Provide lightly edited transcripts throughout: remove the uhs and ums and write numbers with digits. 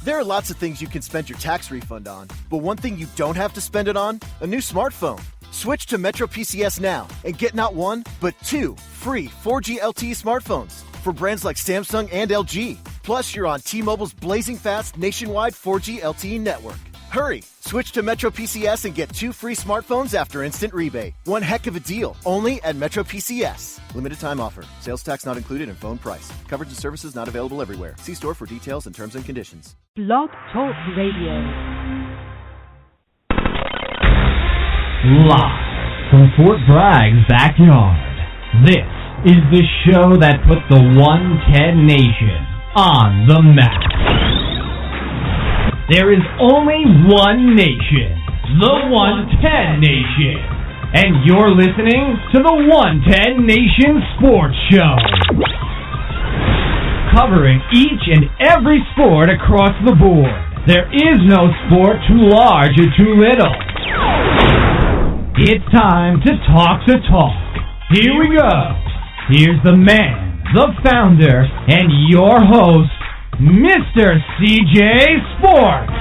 There are lots of things you can spend your tax refund on, but one thing you don't have to spend it on? A new smartphone. Switch to Metro PCS now and get not one, but 2 free 4G LTE smartphones for brands like Samsung and LG. Plus, you're on T-Mobile's blazing fast nationwide 4G LTE network. Hurry! Switch to Metro PCS and get 2 free smartphones after instant rebate. One heck of a deal, only at Metro PCS. Limited time offer. Sales tax not included in phone price. Coverage and services not available everywhere. See store for details and terms and conditions. Blog Talk Radio. Live from Fort Bragg's backyard, this is the show that put the 110 Nation on the map. There is only one nation, the 110 Nation, and you're listening to the 110 Nation Sports Show, covering each and every sport across the board. There is no sport too large or too little. It's time to talk the talk. Here we go. Here's the man, the founder, and your host, Mr. CJ Sports.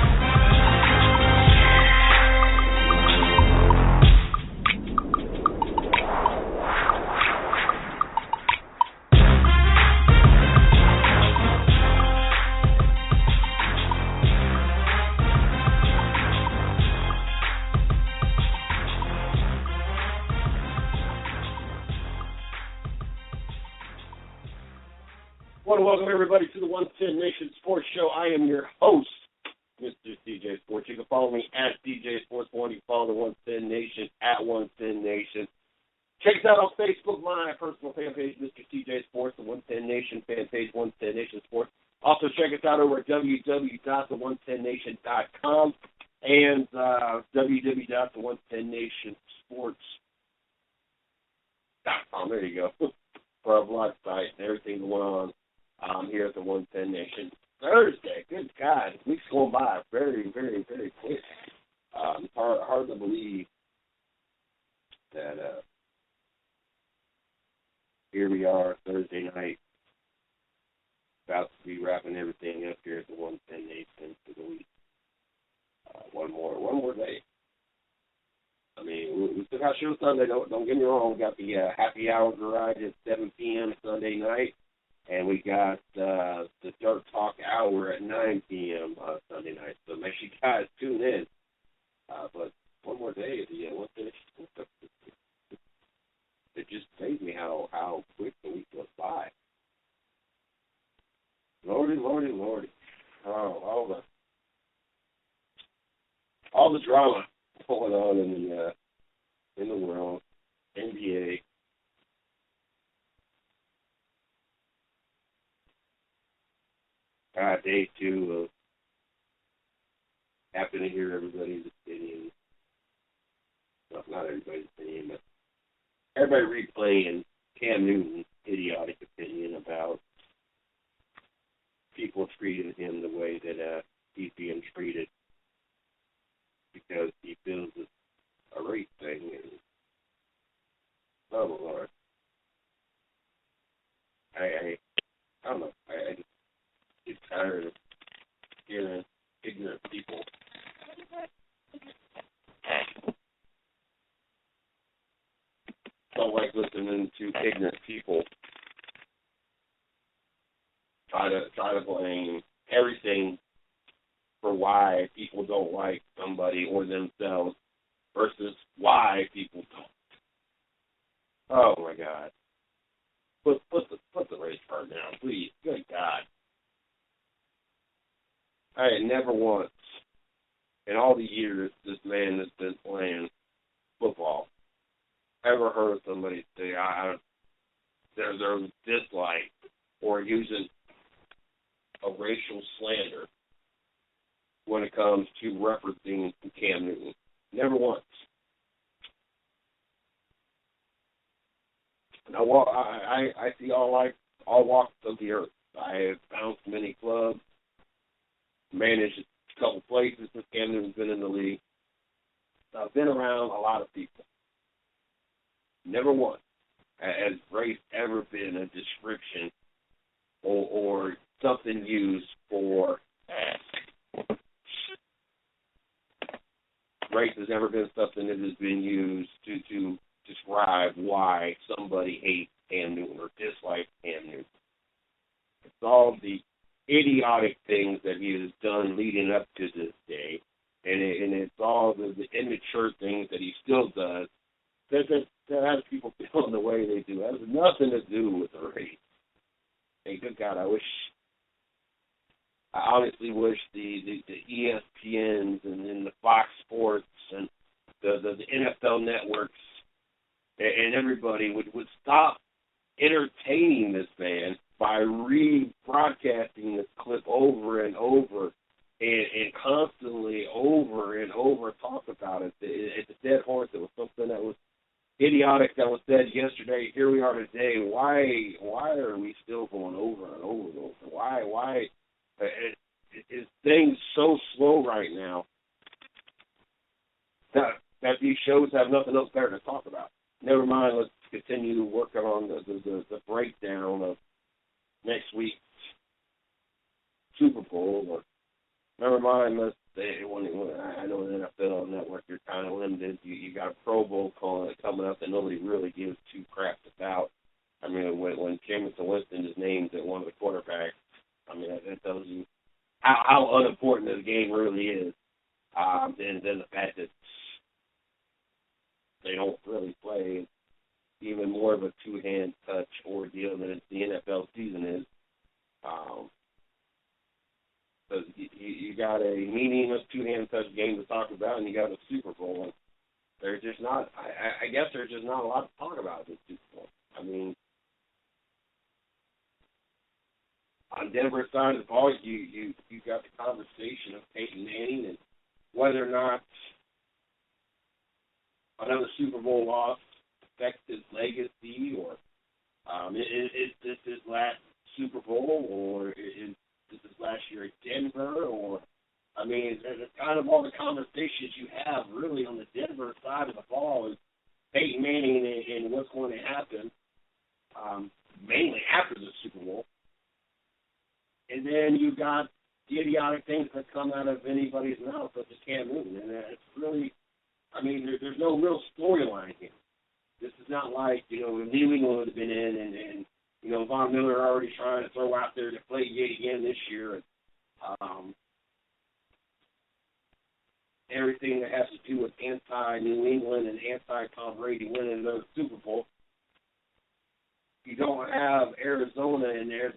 I want to welcome everybody to the 110 Nation Sports Show. I am your host, Mr. CJ Sports. You can follow me at CJ Sports 1. You can follow the 110 Nation at 110 Nation. Check us out on Facebook, my personal fan page, Mr. CJ Sports, the 110 Nation fan page, 110 Nation Sports. Also check us out over at www.the110nation.com and www.the110nationsports.com. There you go. For our blog site and everything going on. Here at the 110 Nation. Thursday, good God, weeks going by very, very, very quick. It's hard to believe that here we are Thursday night, about to be wrapping everything up here at the 110 Nation for the week. One more day. I mean, we still got show Sunday. Don't get me wrong. We got the happy hour garage at 7 p.m. Sunday night. And we got the Dirt Talk Hour at 9 p.m. Sunday night. So make sure you guys tune in. But one more day at the end. It just amazed me how quick the week goes by. Lordy. Oh, all the drama going on in the world. NBA. Day 2 of happy to hear everybody's opinion. Well, not everybody's opinion, but everybody replaying Cam Newton's idiotic opinion about people treating him the way that he's being treated because he feels it's a race thing. And, oh, Lord. I don't know. I just get tired of hearing ignorant people. Don't like listening to ignorant people try to blame everything for why people don't like somebody or themselves versus why people don't. Oh my God. Put the race car down, please. Good God. I had never once, in all the years this man has been playing football, ever heard somebody say there's dislike or using a racial slander when it comes to referencing Cam Newton. Never once. Now, I see all walks of the earth. I have bounced many clubs, managed a couple places since Cam Newton's been in the league. I've been around a lot of people. Never once has race ever been a description or something used for race has never been something that has been used to describe why somebody hates Cam Newton or dislikes Cam Newton. It's all the idiotic things that he has done leading up to this day, and it's all the immature things that he still does that has people feeling the way they do. It has nothing to do with the race. And good God, I honestly wish the ESPNs and the Fox Sports and the NFL networks and everybody would stop entertaining this man by rebroadcasting this clip over and over and constantly over and over talk about it. It's a dead horse. It was something that was idiotic that was said yesterday. Here we are today. Why are we still going over and over and over? Why is things so slow right now that these shows have nothing else better to talk about? Never mind, let's continue working on the breakdown of next week's Super Bowl. Or never mind, let's say, I know the NFL Network, you're kind of limited. You got a Pro Bowl coming up that nobody really gives two craps about. I mean, when Jameis Winston is named as one of the quarterbacks, I mean, that tells you how unimportant this game really is. And then the fact that they don't really play even more of a two-hand touch ordeal than the NFL season is. So you got a meaningless two-hand touch game to talk about, and you got a Super Bowl. And there's just not, I guess there's just not a lot to talk about this Super Bowl. I mean, on Denver's side of the ball, you got the conversation of Peyton Manning and whether or not another Super Bowl loss affects his legacy, or is this his last Super Bowl, or is this his last year at Denver, or, I mean, there's kind of all the conversations you have really on the Denver side of the ball is Peyton Manning and what's going to happen, mainly after the Super Bowl. And then you've got the idiotic things that come out of anybody's mouth, such as Cam Newton, and it's really, I mean, there's no real storyline here. This is not like, New England would have been in and Von Miller already trying to throw out there to play yet again this year. Everything that has to do with anti-New England and anti-Tom Brady winning another Super Bowl. You don't have Arizona in there,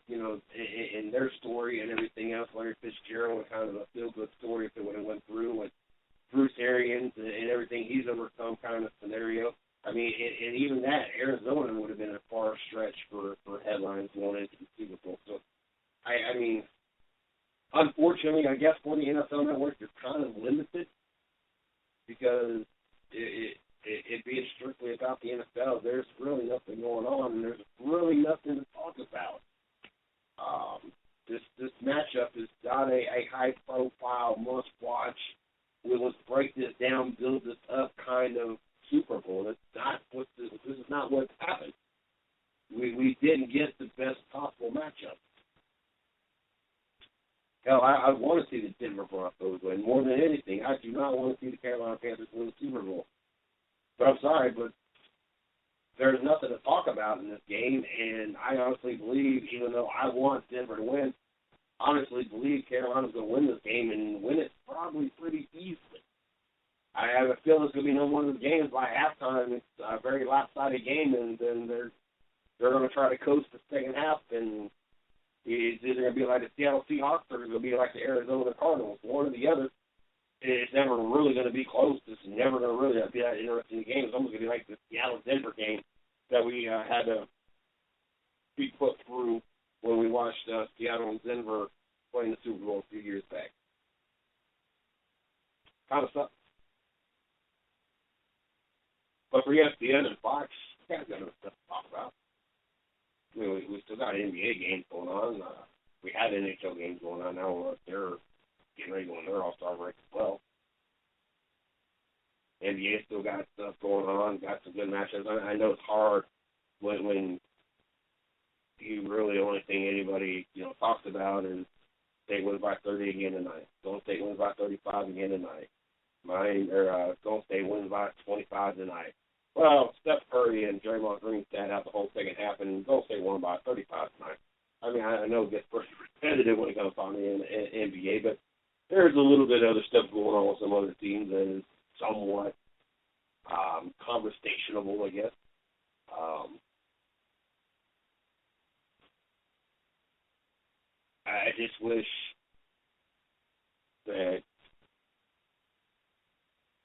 in their story and everything else. Larry Fitzgerald was kind of a feel-good story if it would have went through with Bruce Arians and everything he's overcome kind of scenario. I mean, and even that, Arizona would have been a far stretch for headlines going into the Super Bowl. So, I mean, unfortunately, I guess for the NFL Network, you're kind of limited because it being strictly about the NFL, there's really nothing going on, and there's really nothing to talk about. This matchup is not a high-profile, must-watch, let's break this down, build this up kind of Super Bowl. That's not what this is not what's happened. We didn't get the best possible matchup. Hell, I want to see the Denver Broncos win more than anything. I do not want to see the Carolina Panthers win the Super Bowl. But I'm sorry, but there's nothing to talk about in this game, and I honestly believe, even though I want Denver to win, honestly believe Carolina's going to win this game and win it probably pretty easily. I have a feeling it's going to be one of the games by halftime. It's a very lopsided game, and then they're going to try to coast the second half, and it's either going to be like the Seattle Seahawks or it's going to be like the Arizona Cardinals, one or the other. It's never really going to be close. It's never going to really be that interesting game. It's almost going to be like the Seattle-Denver game that we had to be put through when we watched Seattle and Denver playing the Super Bowl a few years back. Kind of sucks. But for ESPN and Fox, we got enough stuff to talk about. I mean, we still got NBA games going on. We had NHL games going on. Now they're getting ready to go in their All-Star break as well. NBA still got stuff going on, got some good matchups. I know it's hard when you really the only thing anybody talks about is State wins by 30 again tonight. Golden State wins by 35 again tonight. Golden State wins by 25 tonight. Well, Steph Curry and Draymond Green sat out the whole second half, and Golden State won by 35 tonight. I mean, I know it gets pretty repetitive when it comes to the NBA, but there's a little bit of other stuff going on with some other teams that is somewhat conversationable, I guess. I just wish that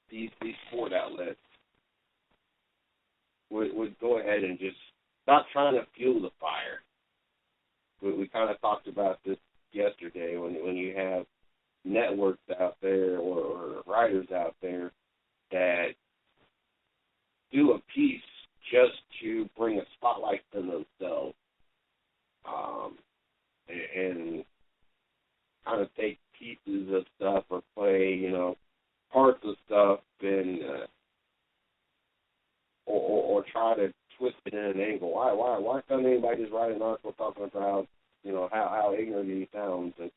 these sport outlets would go ahead and just stop trying to fuel the fire. We kind of talked about this yesterday when you have networks out there or writers out there that do a piece just to bring a spotlight to themselves and kind of take pieces of stuff or play, parts of stuff and or try to twist it in an angle. Why can't anybody just write an article talking about, how ignorant he sounds and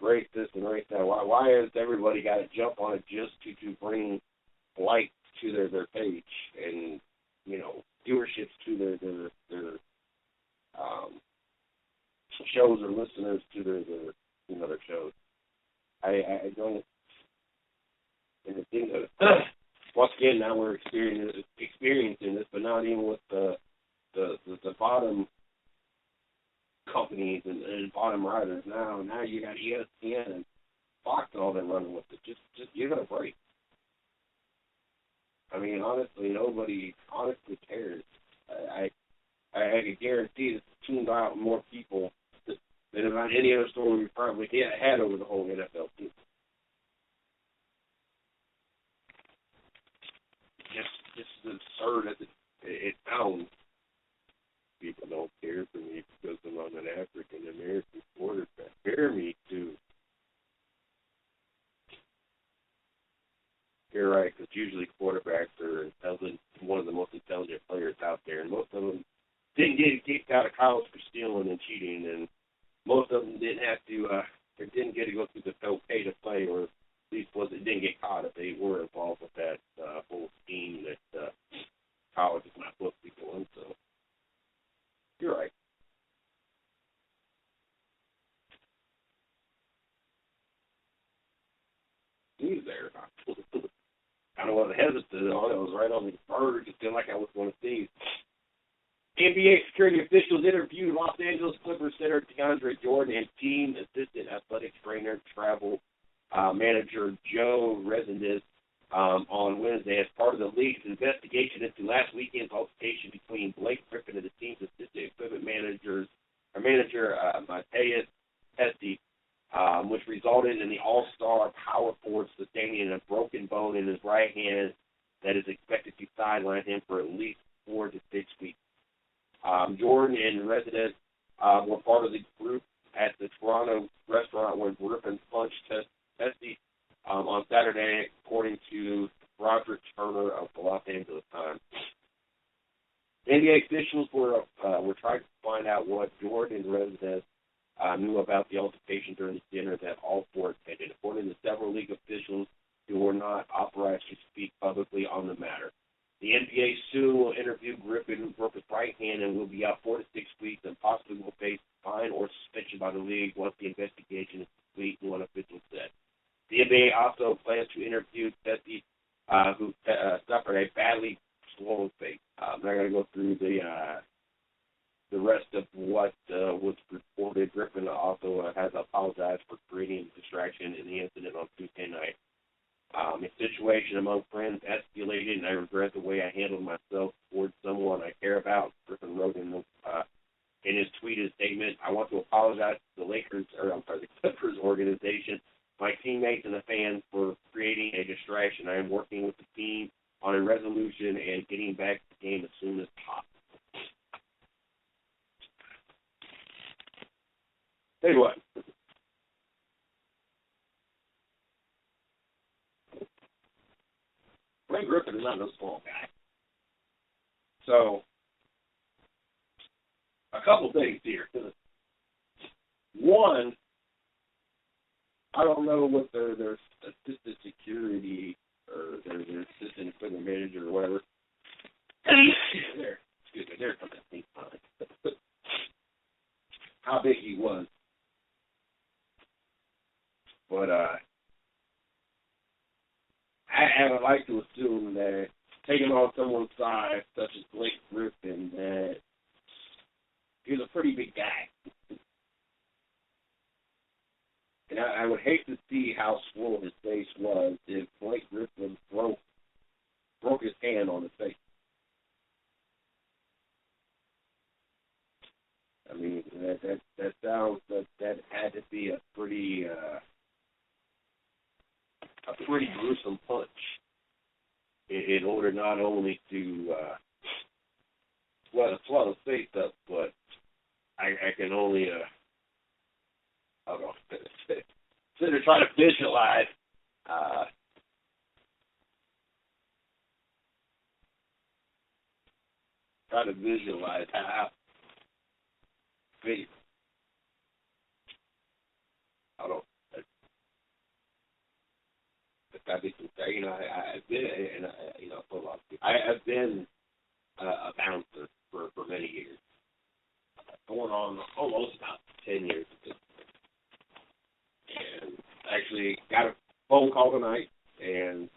race this and race that? Why has everybody got to jump on it just to bring likes to their page and, viewerships to their shows or listeners to their shows? I don't. And the thing that, once again, now we're experiencing this, but not even with the bottom companies and bottom writers. Now you got ESPN and Fox and all them running with it. Just give it a break. I mean, honestly, nobody honestly cares. I can guarantee this tuned out more people than about any other story we probably had over the whole NFL season. Just absurd as it sounds. People don't care for me because I'm an African American quarterback. Hear me too. You're right, because usually quarterbacks are one of the most intelligent players out there, and most of them didn't get kicked out of college for stealing and cheating, and most of them didn't have to, or didn't get to go through the pay to play, or at least didn't get caught if they were involved with that whole scheme that college is not supposed to be doing. So you're right. He's there. I don't want to hesitate on it. I was right on the verge. It felt like I was going to see. NBA security officials interviewed Los Angeles Clippers center DeAndre Jordan and team assistant athletic trainer travel manager Joe Resendez on Wednesday as part of the league's investigation into last weekend's altercation between Blake Griffin and the team's assistant equipment manager Mateus Hesse, which resulted in the all-star power forward sustaining a broken bone in his right hand that is expected to sideline him for at least 4 to 6 weeks. Jordan and residents were part of the group at the Toronto restaurant when Griffin punched Hesse on Saturday, according to Roderick Turner of the Los Angeles Times. NBA officials were trying to find out what Jordan and residents knew about the altercation during the dinner that all four attended, according to several league officials who were not authorized to speak publicly on the matter. The NBA soon will interview Griffin, who broke his right hand and will be out 4 to 6 weeks and possibly will face fine or suspension by the league once the investigation is complete, one official said. The NBA also plans to interview Hesse, who suffered a badly swollen face. I'm not going to go through the rest of what was reported. Griffin also has apologized for creating a distraction in the incident on Tuesday night. The situation among friends escalated, and I regret the way I handled myself towards someone I care about. Griffin wrote in his tweeted statement, "I want to apologize to the Clippers organization, my teammates, and the fans for creating a distraction. I am working with the team on a resolution and getting back to the game as soon as possible." Tell you what. Blake Griffin is not no small guy. So, a couple things here. One, I don't know what their assistant security or their assistant equipment manager or whatever. They're from that thing. How big he was. But I would like to assume that taking on someone's size, such as Blake Griffin, that he's a pretty big guy. And I would hate to see how swollen his face was if Blake Griffin broke his hand on his face. I mean, that sounds that had to be a pretty gruesome punch in order not only to swell his face up, but I can only I don't know, sit there trying to visualize how face. I don't know. I've been, I've been, and for a lot of people, I've been a bouncer for many years, going on almost about 10 years at this point. And actually got a phone call tonight, and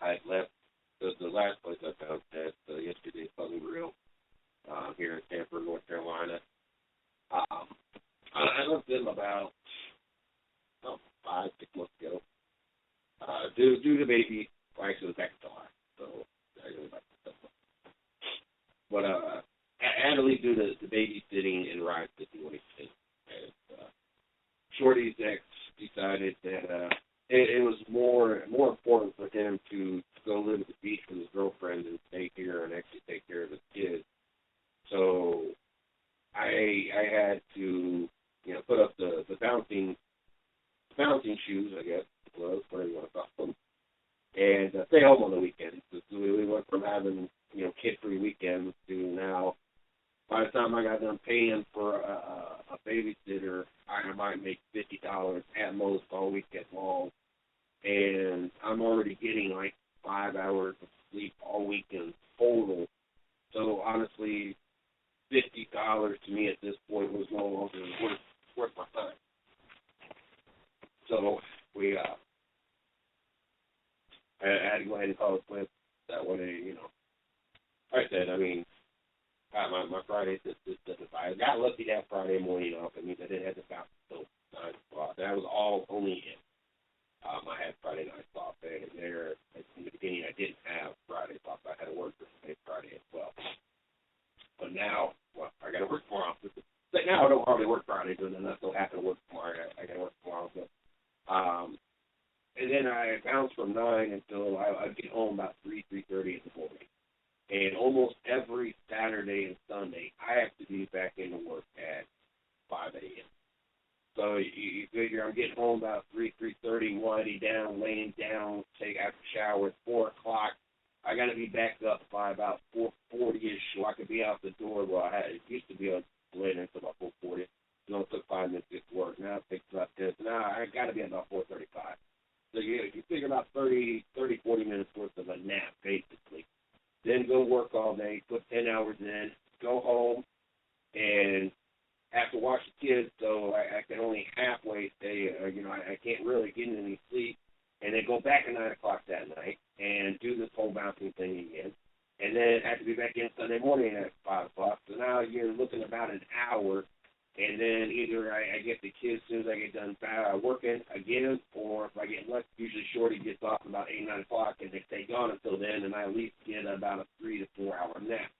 I had left the last place I found at yesterday, Southern Grill, here in Sanford, North Carolina. I left them about 5-6 months ago. Due to baby, well, actually it was back in July, so I go back to stuff. But I had to leave due to babysitting and ride sitting when he came. And Shorty's ex decided that it was more important for him to go live at the beach with his girlfriend and stay here and actually take care of his kids. So I had to put up the bouncing shoes, I guess, was whatever you want to call them, and stay home on the weekends. We went from having kid-free weekends to now, by the time I got done paying for a babysitter, I might make $50 at most all weekend long, and I'm already getting like 5 hours of sleep all weekend total. So honestly, $50 to me at this point was no longer worth my time. So we I had to go ahead and call it quits. That way, like I said, I mean, my Friday just I got lucky that Friday morning off. I mean, I didn't have to bounce until 9 o'clock. That was all only it. I had Friday night off, and there in the beginning I didn't have Friday off. I had to work for Friday as well. But now, I got to work tomorrow. Now I don't hardly work Fridays, and then I still have to work tomorrow. I got to work tomorrow. But, and then I bounced from 9 until I'd get home about 3:30 in the morning. And almost every Saturday and Sunday, I have to be back into work at 5 a.m. So you figure I'm getting home about 3:30, winding down, laying down, take after shower at 4 o'clock. I got to be back up by about 4:40ish, so I could be out the door. Well, it used to be later until about 4:40. It took 5 minutes to get to work. Now it takes about 10. Now I got to be at about 4:35. So you figure about 40 minutes worth of a nap, basically. Then go work all day, put 10 hours in, go home, and have to watch the kids, so I can only halfway stay, I can't really get any sleep, and then go back at 9 o'clock that night and do this whole bouncing thing again, and then have to be back in Sunday morning at 5 o'clock. So now you're looking about an hour, and then either I get the kids as soon as I get done working again, or if I get lucky, usually Shorty gets off about 8, 9 o'clock, and they stay gone until then, and I at least get about a 3 to 4 hour nap.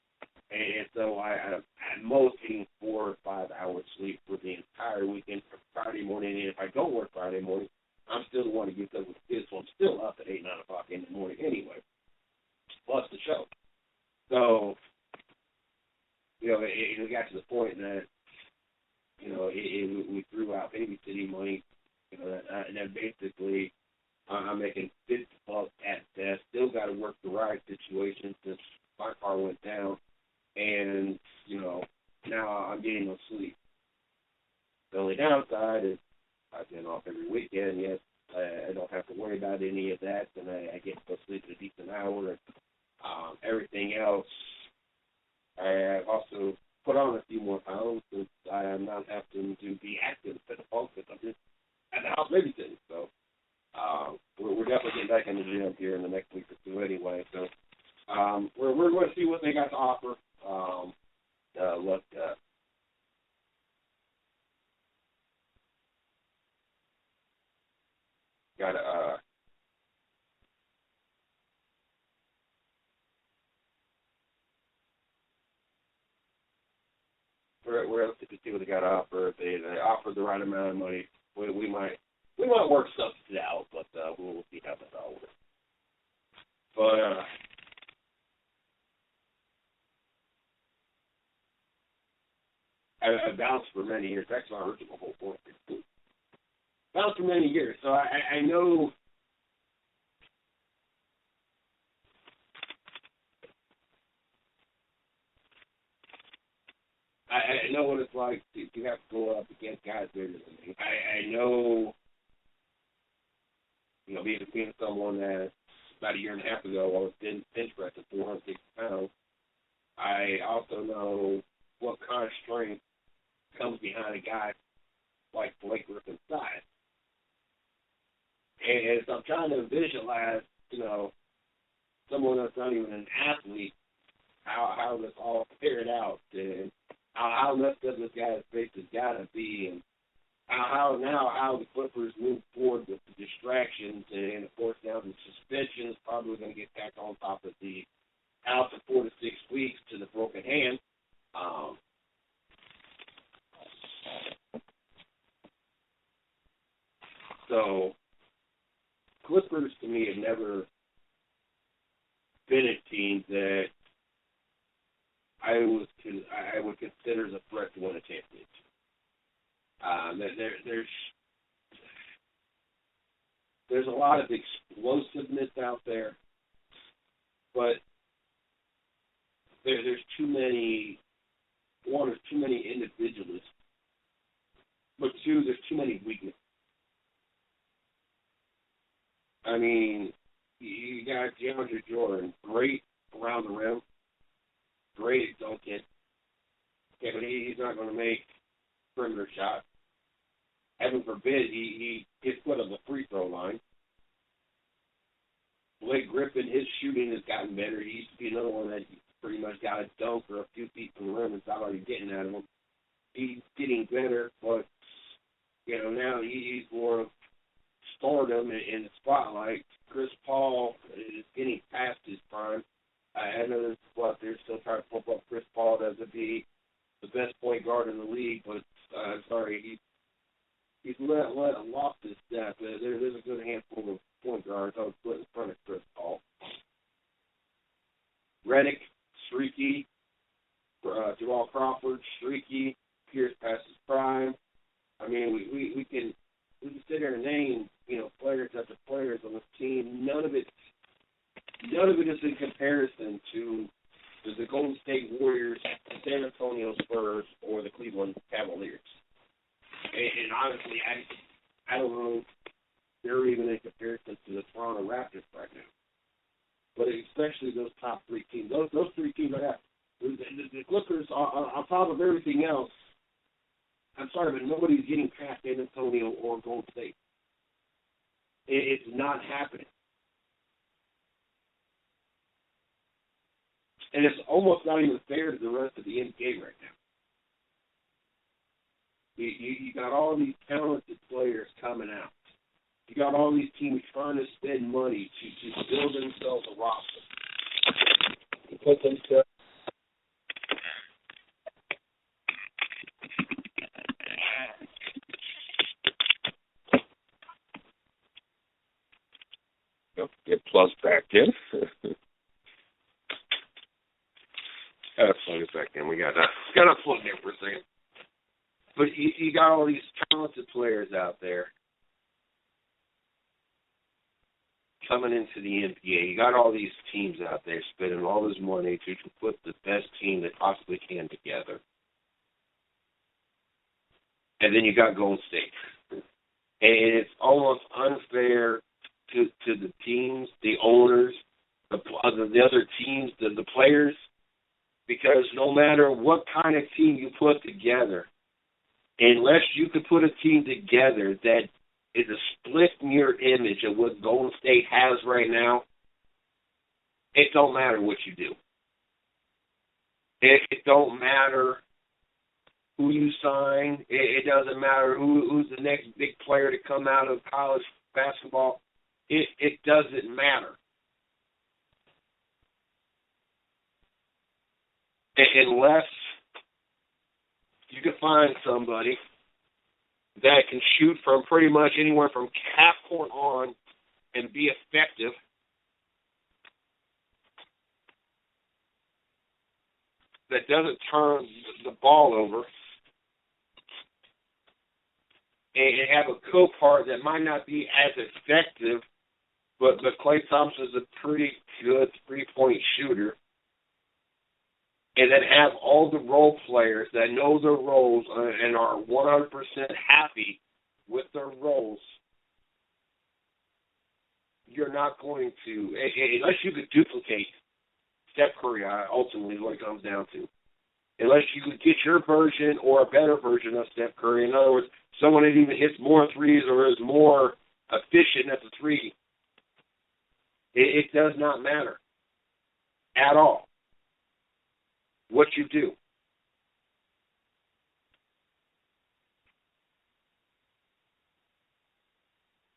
And so I at most getting 4 or 5 hours sleep for the entire weekend from Friday morning. And if I don't work Friday morning, I'm still the one to get up with the kids, so I'm still up at 8, 9 o'clock in the morning anyway, plus the show. So, it got to the point that, we threw out babysitting money, and then basically I'm making $50 at best. Still got to work the ride situation since my car went down, and, now I'm getting no sleep. The only downside is I've been off every weekend, yes, I don't have to worry about any of that, and I get to go sleep at a decent hour. And everything else, I have also put on a few more pounds since I am not having to be active at the phone because I'm just at the house babysitting. So we're definitely getting back in the gym here in the next week or two anyway. So we're going to see what they got to offer. Look, got to we're able to see what they got to offer. If they offer the right amount of money, we might work something out, but we'll see how that all works. But I bounced for many years. That's my original whole point. Bounced for many years, so I know. I know what it's like to have to go up against guys bigger than me. I know, being someone that about a year and a half ago I was bench pressing 460 pounds, I also know what kind of strength comes behind a guy like Blake Griffin's size. And so I'm trying to visualize, someone that's not even an athlete, how this all figured out, and how messed up this guy's face has got to be, and how the Clippers move forward with the distractions, and of course now the suspension is probably going to get tacked on top of the out for 4 to 6 weeks to the broken hand. So Clippers to me have never been a team that I would consider as a threat to win a championship. There's a lot of explosiveness out there, but there's too many. One, there's too many individualists, but two, there's too many weaknesses. I mean, you got DeAndre Jordan, great around the rim, great at dunking. Okay, but he's not going to make perimeter shots. Heaven forbid he gets put on the free throw line. Blake Griffin, his shooting has gotten better. He used to be another one that pretty much got a dunk or a few feet from the rim and stop already getting at him. He's getting better, but now he's more of stardom in the spotlight. Chris Paul is getting past his prime. I know they're still trying to pump up Chris Paul to be the best point guard in the league, but he's lost his step. There's a good handful of point guards I would put in front of Chris Paul. Redick, streaky. Jamal Crawford, streaky. Pierce past his prime. I mean, we can sit here and name players after players on this team. None of it is in comparison to the Golden State Warriors, the San Antonio Spurs, or the Cleveland Cavaliers. And honestly, I don't know if they're even in comparison to the Toronto Raptors right now. But especially those top three teams. Those three teams are that. The Clippers, on top of everything else, I'm sorry, but nobody's getting past San Antonio or Golden State. It's not happening. And it's almost not even fair to the rest of the NBA right now. You got all these talented players coming out. You got all these teams trying to spend money to build themselves a roster. To put themselves. Get Plus back in. Gotta plug it back in. We got to plug in for a second. But you got all these talented players out there coming into the NBA. You got all these teams out there spending all this money to put the best team they possibly can together. And then you got Golden State. And it's almost unfair to the teams, the owners, the other teams, the players, because no matter what kind of team you put together, unless you could put a team together that is a split mirror image of what Golden State has right now, it don't matter what you do. It don't matter who you sign. It doesn't matter who's the next big player to come out of college basketball. It doesn't matter. Unless you can find somebody that can shoot from pretty much anywhere from half court on and be effective, that doesn't turn the ball over, and have a co-part that might not be as effective, but Klay Thompson's a pretty good three-point shooter, and then have all the role players that know their roles and are 100% happy with their roles, you're not going to, unless you could duplicate Steph Curry, ultimately is what it comes down to. Unless you could get your version or a better version of Steph Curry. In other words, someone that even hits more threes or is more efficient at the three, it does not matter at all what you do.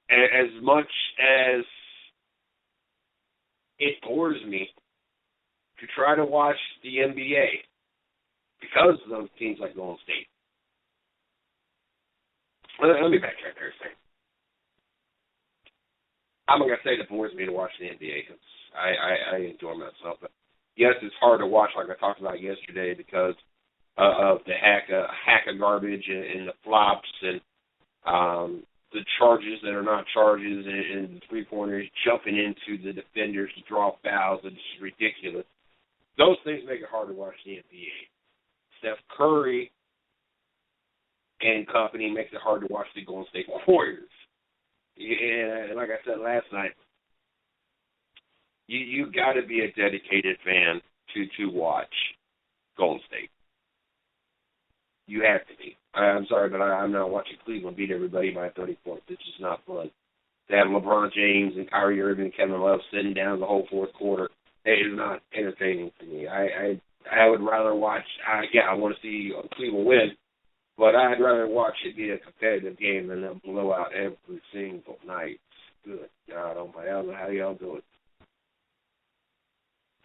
As much as it bores me to try to watch the NBA because of those teams like Golden State. Let me backtrack there a second. I'm not going to say it bores me to watch the NBA because I enjoy myself. But yes, it's hard to watch like I talked about yesterday because of the hack of garbage and the flops and the charges that are not charges and the three-pointers jumping into the defenders to draw fouls. It's ridiculous. Those things make it hard to watch the NBA. Steph Curry and company makes it hard to watch the Golden State Warriors. And like I said last night, you got to be a dedicated fan to watch Golden State. You have to be. I'm sorry, but I'm not watching Cleveland beat everybody by 30 points. It's just not fun. To have LeBron James and Kyrie Irving and Kevin Love sitting down the whole fourth quarter, it is not entertaining to me. I would rather watch, I want to see Cleveland win, but I'd rather watch it be a competitive game than a blowout every single night. Good God almighty, I don't know how y'all do it.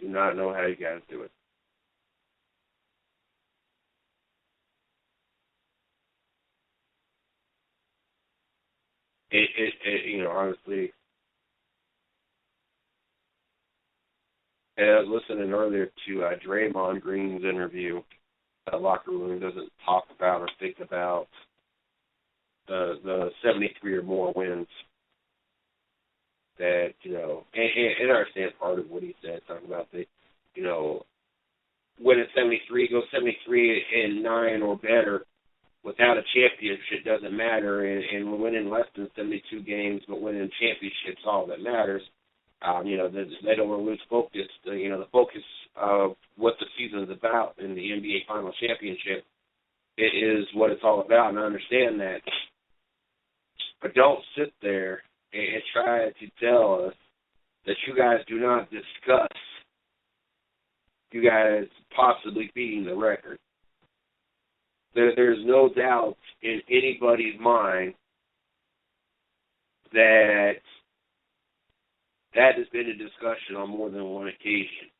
Do not know how you guys do it. Honestly, and I was listening earlier to Draymond Green's interview. The locker room doesn't talk about or think about the 73 or more wins that, and I understand part of what he said, talking about the, winning 73, go 73-9 or better without a championship doesn't matter, and winning less than 72 games but winning championships all that matters. They don't want to lose focus. The focus of what the season is about in the NBA Final Championship is what it's all about, and I understand that. But don't sit there and try to tell us that you guys do not discuss you guys possibly beating the record. There's no doubt in anybody's mind that has been a discussion on more than one occasion.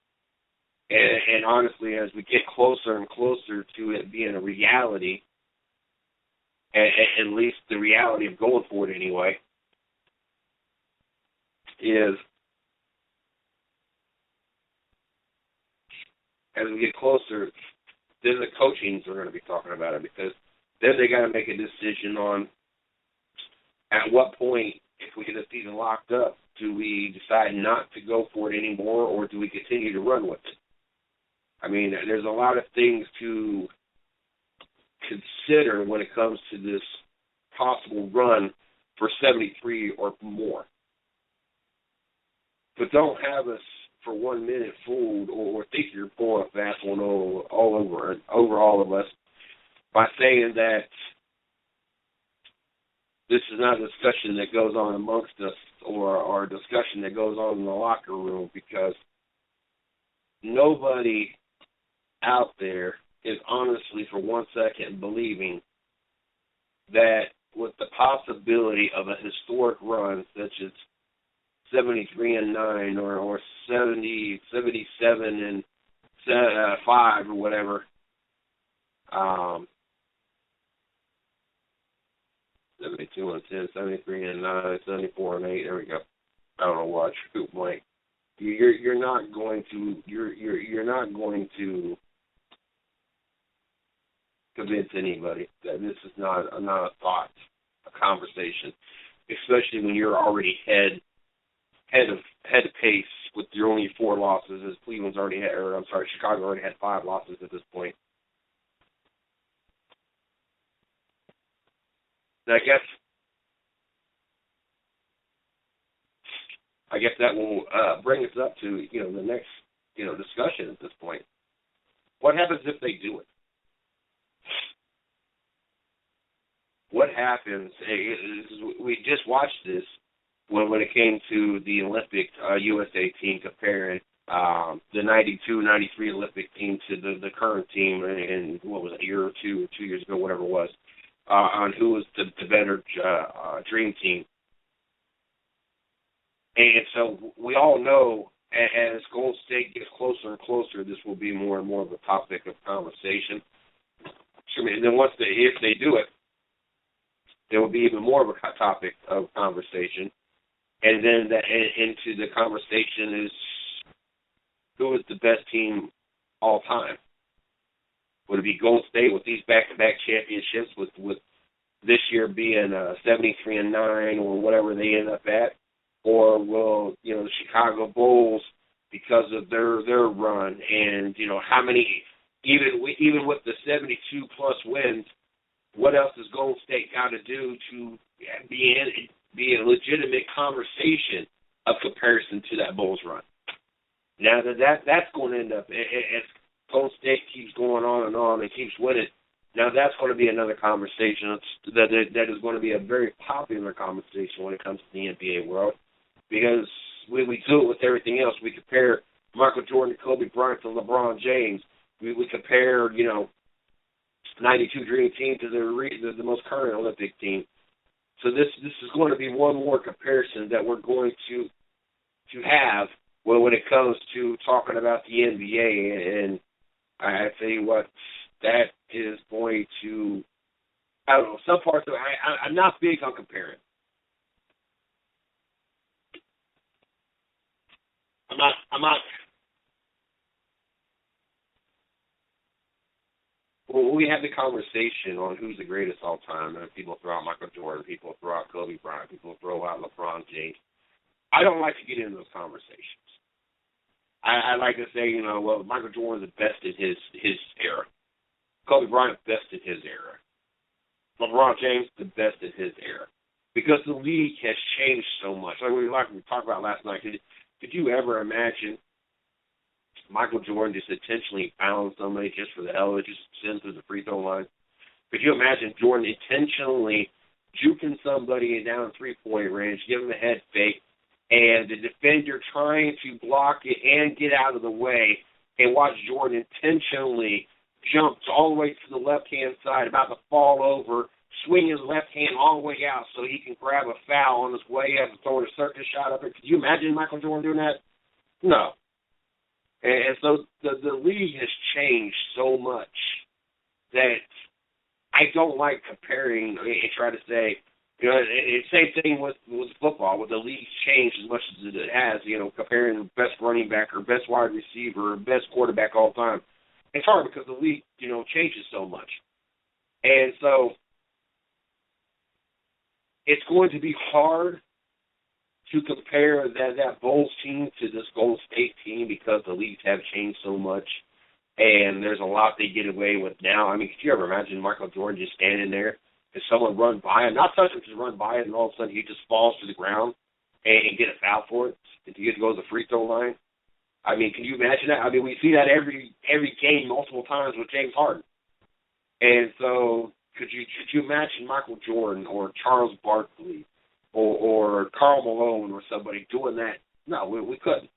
And honestly, as we get closer and closer to it being a reality, at least the reality of going for it anyway, is as we get closer, then the coachings are going to be talking about it, because then they got to make a decision on at what point, if we get the season locked up, do we decide not to go for it anymore, or do we continue to run with it? I mean, there's a lot of things to consider when it comes to this possible run for 73 or more. But don't have us for 1 minute fooled or think you're pulling a fast one all over all of us by saying that this is not a discussion that goes on amongst us or a discussion that goes on in the locker room, because nobody out there is honestly for 1 second believing that with the possibility of a historic run such as 73-9 or 77-5 or whatever, 72-10, 73-9, 74-8. There we go. I don't know why I drew blank. You're not going to convince anybody that this is not a thought, a conversation, especially when you're already head of pace with your only 4 losses, as Cleveland's already had, or I'm sorry, Chicago already had 5 losses at this point. And I guess that will bring us up to the next discussion at this point. What happens if they do it? What happens? We just watched this when it came to the Olympic USA team comparing the 92-93 Olympic team to the current team in what was it, a year or 2 years ago, whatever it was, on who was the better dream team. And so we all know as Golden State gets closer and closer, this will be more and more of a topic of conversation. And then if they do it, there will be even more of a topic of conversation. And then into the conversation is who is the best team all time? Would it be Golden State with these back-to-back championships, with this year being 73-9 or whatever they end up at? Or will the Chicago Bulls, because of their run and how many, even with the 72 plus wins, what else does Golden State got to do to be a legitimate conversation of comparison to that Bulls run? Now that's going to end up, as Golden State keeps going on and keeps winning, now that's going to be another conversation that is going to be a very popular conversation when it comes to the NBA world, because we do it with everything else. We compare Michael Jordan to Kobe Bryant to LeBron James. We compare 92 Dream Team to the most current Olympic team. So this is going to be one more comparison that we're going to have when it comes to talking about the NBA. And I tell you what, that is going to, I don't know, some parts of it, I'm not big on comparing. I'm not. Well, we have the conversation on who's the greatest all time, and people throw out Michael Jordan, people throw out Kobe Bryant, people throw out LeBron James. I don't like to get into those conversations. I like to say, well, Michael Jordan's the best in his era. Kobe Bryant, best in his era. LeBron James, the best in his era. Because the league has changed so much. Like we talked about last night, could you ever imagine Michael Jordan just intentionally fouling somebody just for the hell of it, just send through the free throw line? Could you imagine Jordan intentionally juking somebody down 3-point range, giving him a head fake, and the defender trying to block it and get out of the way, and watch Jordan intentionally jump all the way to the left-hand side, about to fall over, swing his left hand all the way out so he can grab a foul on his way after throwing a circus shot up there? Could you imagine Michael Jordan doing that? No. And so the league has changed so much that I don't like comparing and try to say, same thing with football, with the league's changed as much as it has, comparing the best running back or best wide receiver or best quarterback all time. It's hard because the league, changes so much. And so it's going to be hard to compare that Bulls team to this Golden State team because the leagues have changed so much, and there's a lot they get away with now. I mean, could you ever imagine Michael Jordan just standing there and someone run by him, not touch him, just run by him, and all of a sudden he just falls to the ground and get a foul for it, and you get to go to the free throw line. I mean, can you imagine that? I mean, we see that every game multiple times with James Harden. And so could you imagine Michael Jordan or Charles Barkley or Karl Malone or somebody doing that? No, we couldn't.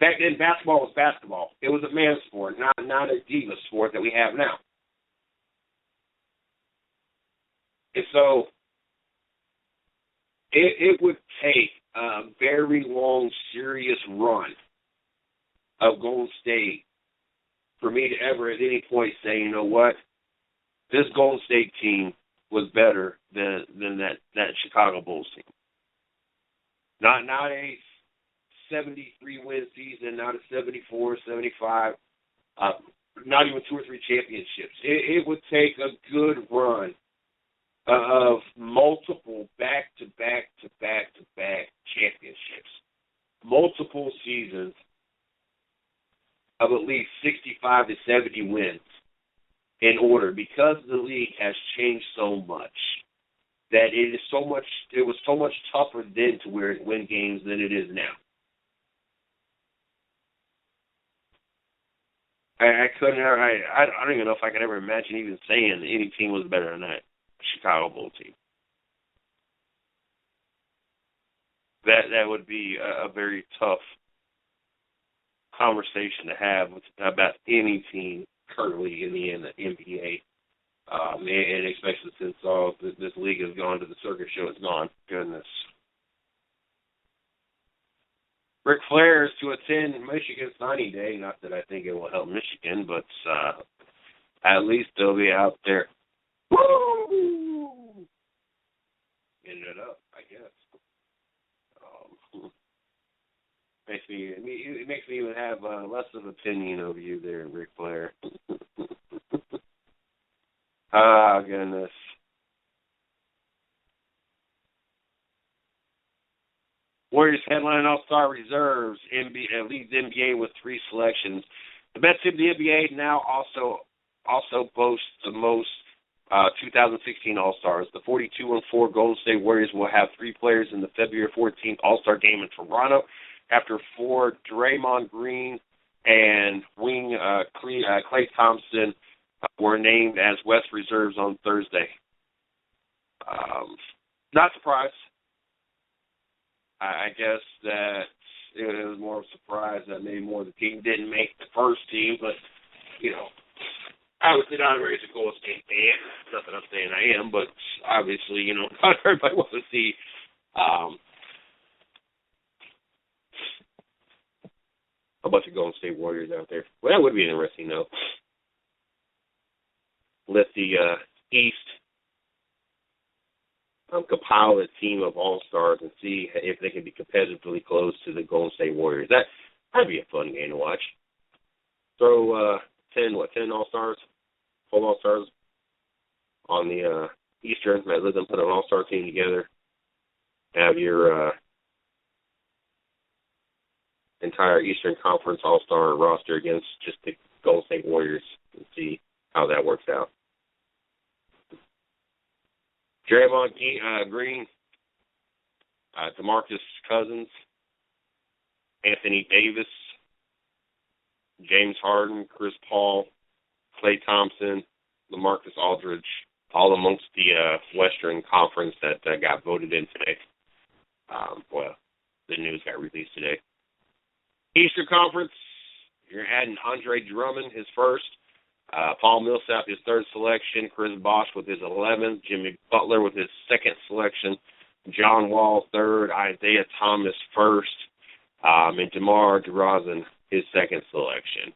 Back then, basketball was basketball. It was a man's sport, not a diva sport that we have now. And so it would take a very long, serious run of Golden State for me to ever at any point say, you know what, this Golden State team was better than that Chicago Bulls team. Not a 73-win season, not a 74, 75, not even 2 or 3 championships. It would take a good run of multiple back-to-back championships, multiple seasons of at least 65 to 70 wins in order, because the league has changed so much that it was so much tougher then to win games than it is now. I don't even know if I could ever imagine even saying any team was better than that Chicago Bulls team. That would be a very tough conversation to have about any team currently in the NBA, and especially since this league has gone to the circus show. It's gone. Goodness. Ric Flair is to attend Michigan signing day. Not that I think it will help Michigan, but at least they'll be out there. Woo! Getting it up, I guess. It makes me even have less of an opinion of you there, Ric Flair. Ah, goodness. Warriors headline All-Star reserves. Leads NBA with 3 selections. The best team in the NBA now also boasts the most 2016 All-Stars. The 42-4 Golden State Warriors will have 3 players in the February 14th All-Star game in Toronto, after 4 Draymond Green and wing Klay Thompson were named as West reserves on Thursday. Not surprised. I guess that it was more of a surprise that maybe more of the team didn't make the first team, but, you know, obviously not a very Golden State fan. Not that I'm saying I am, but obviously, you know, not everybody wants to see a bunch of Golden State Warriors out there. Well, that would be interesting, though. Let the East compile a team of all-stars and see if they can be competitively close to the Golden State Warriors. That'd be a fun game to watch. Throw 10 all-stars, 12 all-stars on the Eastern. Let them put an all-star team together. Have your entire Eastern Conference all-star roster against just the Golden State Warriors and see how that works out. Draymond Green, DeMarcus Cousins, Anthony Davis, James Harden, Chris Paul, Klay Thompson, LaMarcus Aldridge, all amongst the Western Conference that got voted in today. Well, the news got released today. Eastern Conference, you're adding Andre Drummond, his first. Paul Millsap, his 3rd selection. Chris Bosh with his 11th. Jimmy Butler with his 2nd selection. John Wall, 3rd. Isaiah Thomas, 1st. And DeMar DeRozan, his 2nd selection.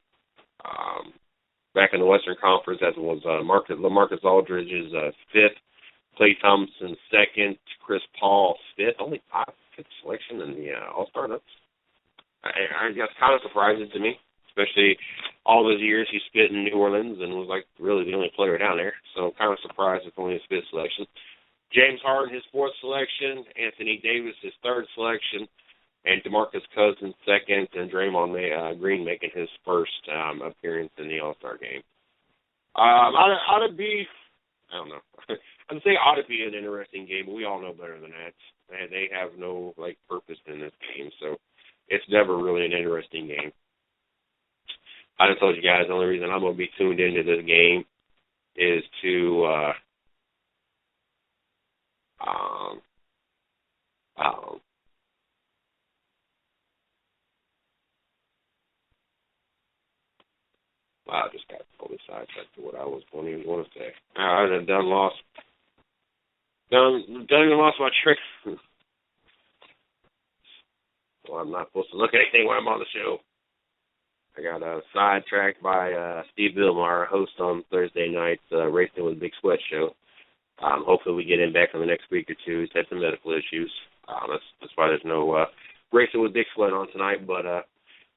Back in the Western Conference, as was LaMarcus Aldridge's 5th. Klay Thompson, 2nd. Chris Paul, 5th. Only 5th selection in the All-Star. I guess kind of surprising to me, especially all those years he spent in New Orleans and was like really the only player down there. So I'm kind of surprised it's only his 5th selection. James Harden, his 4th selection. Anthony Davis, his 3rd selection. And DeMarcus Cousins, 2nd. And Draymond Green making his 1st appearance in the All-Star game. Ought to be I don't know. I'd say it ought to be an interesting game, but we all know better than that. They have no purpose in this game, so it's never really an interesting game. I just told you guys the only reason I'm going to be tuned into this game is to I just got totally sidetracked to what I was going to say. I done lost my trick. Well, I'm not supposed to look at anything when I'm on the show. I got sidetracked by Steve Vilmar, host on Thursday nights, Racing with Big Sweat show. Hopefully we get him back in the next week or two. He's had some medical issues. That's why there's no Racing with Big Sweat on tonight. But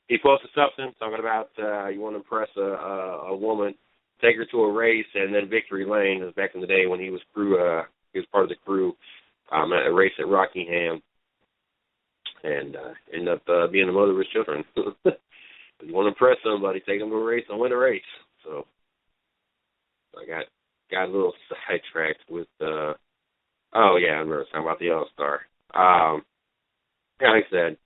he posted something talking about you want to impress a woman, take her to a race, and then Victory Lane. It was back in the day when he was he was part of the crew at a race at Rockingham, and ended up being the mother of his children. If you want to impress somebody, take them to a race and win a race. So I got a little sidetracked with I remember talking about the All-Star. Like I said,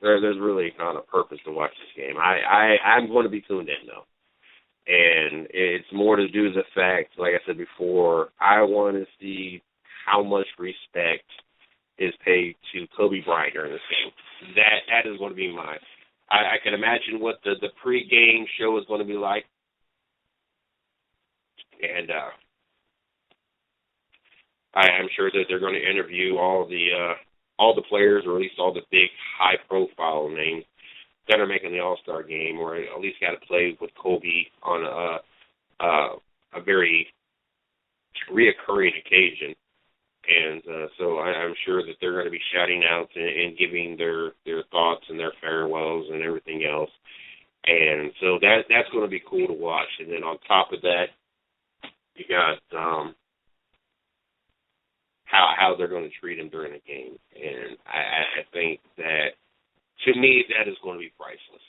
there's really not a purpose to watch this game. I'm going to be tuned in, though. And it's more to do with the fact, like I said before, I want to see how much respect is paid to Kobe Bryant during this game. That is going to be I can imagine what the pre-game show is going to be like. And I'm sure that they're going to interview all the players, or at least all the big high-profile names that are making the All-Star game, or at least got to play with Kobe on a very reoccurring occasion. And so I'm sure that they're going to be shouting out and giving their thoughts and their farewells and everything else. And so that's going to be cool to watch. And then on top of that, you got how they're going to treat him during the game. And I think that, to me, that is going to be priceless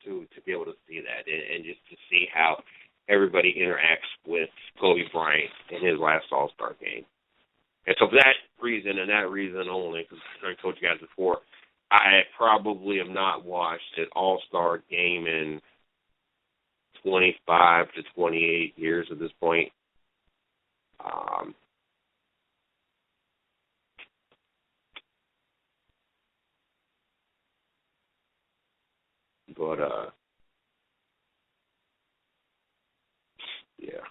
to be able to see that and just to see how everybody interacts with Kobe Bryant in his last All-Star game. And so for that reason and that reason only, because I told you guys before, I probably have not watched an All-Star game in 25 to 28 years at this point. Yeah.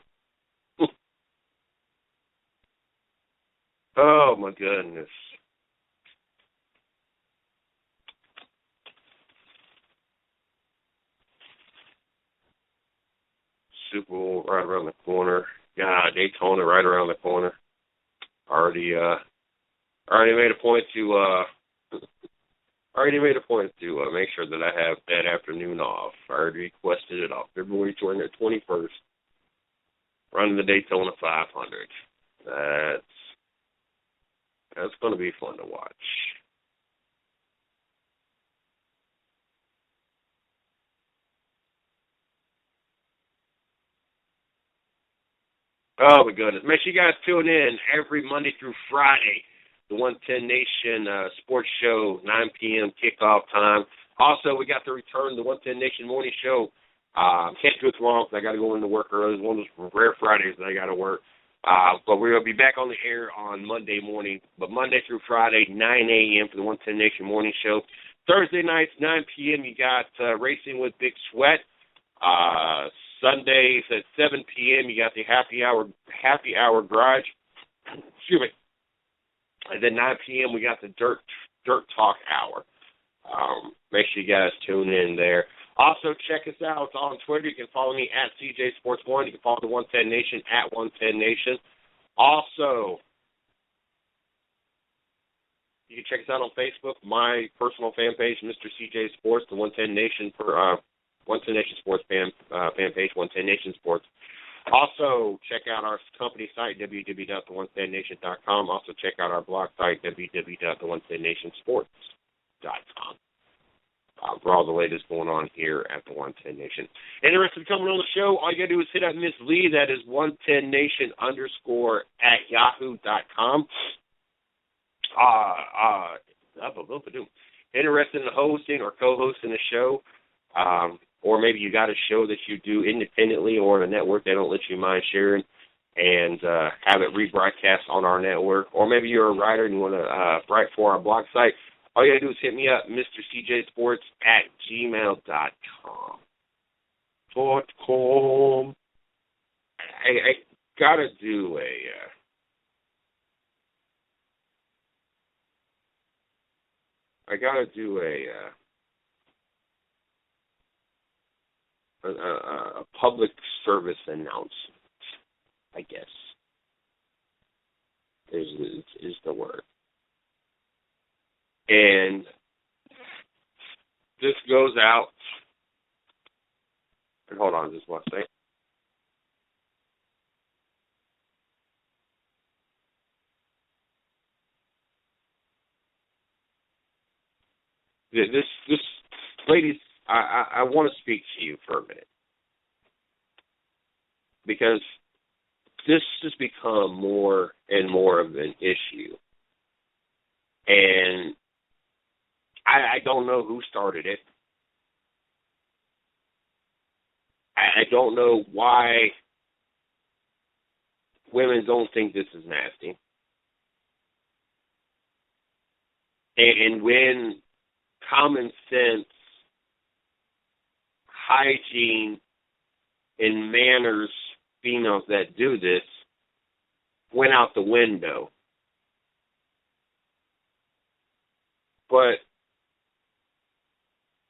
Oh, my goodness. Super Bowl right around the corner. God, Daytona right around the corner. Already made a point to make sure that I have that afternoon off. I already requested it off. February 21st, running the Daytona 500. That's going to be fun to watch. Oh, my goodness. Make sure you guys tune in every Monday through Friday. The 110 Nation Sports Show, 9 p.m. kickoff time. Also, we got to return the 110 Nation Morning Show. Can't do it tomorrow because I got to go into work early. It's one of those rare Fridays that I got to work. But we're going to be back on the air on Monday morning. But Monday through Friday, 9 a.m. for the 110 Nation Morning Show. Thursday nights, 9 p.m., you got Racing with Big Sweat. Sundays at 7 p.m., you got the Happy Hour Garage. Excuse me. And then 9 p.m., we got the Dirt Talk Hour. Make sure you guys tune in there. Also, check us out on Twitter. You can follow me at CJ Sports 1. You can follow the 110 Nation at 110 Nation. Also, you can check us out on Facebook, my personal fan page, Mr. CJ Sports, the 110 Nation 110 Nation Sports fan page, 110 Nation Sports. Also, check out our company site, www.the110nation.com. Also, check out our blog site, www.the110nationsports.com. for all the latest going on here at the 110 Nation. Interested in coming on the show, all you got to do is hit up Miss Lee. That is 110nation _at yahoo.com. Interested in hosting or co-hosting a show, or maybe you got a show that you do independently or on a network they don't let you mind sharing, and have it rebroadcast on our network, or maybe you're a writer and you want to write for our blog site, all you got to do is hit me up, MrCJSports@gmail.com. I got to do a public service announcement, I guess, is the word. And this goes out, and hold on just one second. This ladies, I want to speak to you for a minute, because this has become more and more of an issue, and I don't know who started it. I don't know why women don't think this is nasty, and when common sense, hygiene, and manners, females that do this, went out the window. But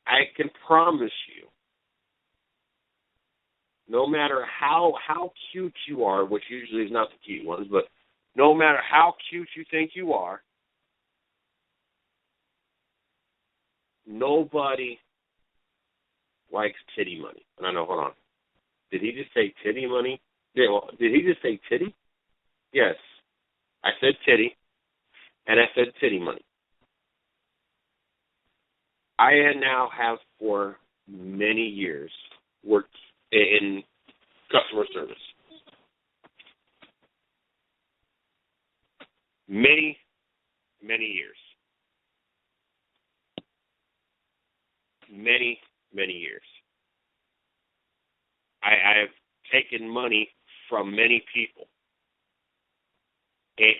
I can promise you, no matter how cute you are, which usually is not the cute ones, but no matter how cute you think you are, nobody likes titty money. And I know, hold on. Did he just say titty money? Yeah, well, did he just say titty? Yes. I said titty, and I said titty money. I now have for many years worked in customer service. Many years. Many years. I have taken money from many people. And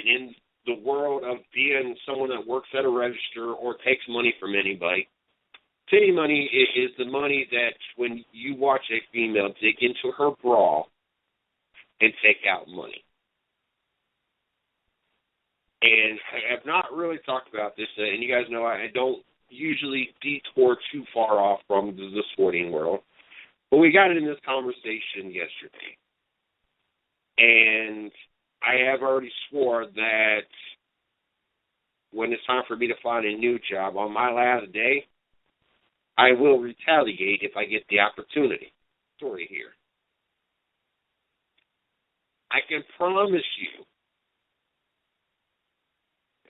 in the world of being someone that works at a register or takes money from anybody, titty money is the money that when you watch a female dig into her bra and take out money. And I have not really talked about this, and you guys know I don't usually detour too far off from the sporting world. But we got it in this conversation yesterday. And I have already swore that when it's time for me to find a new job on my last day, I will retaliate if I get the opportunity. Story here. I can promise you,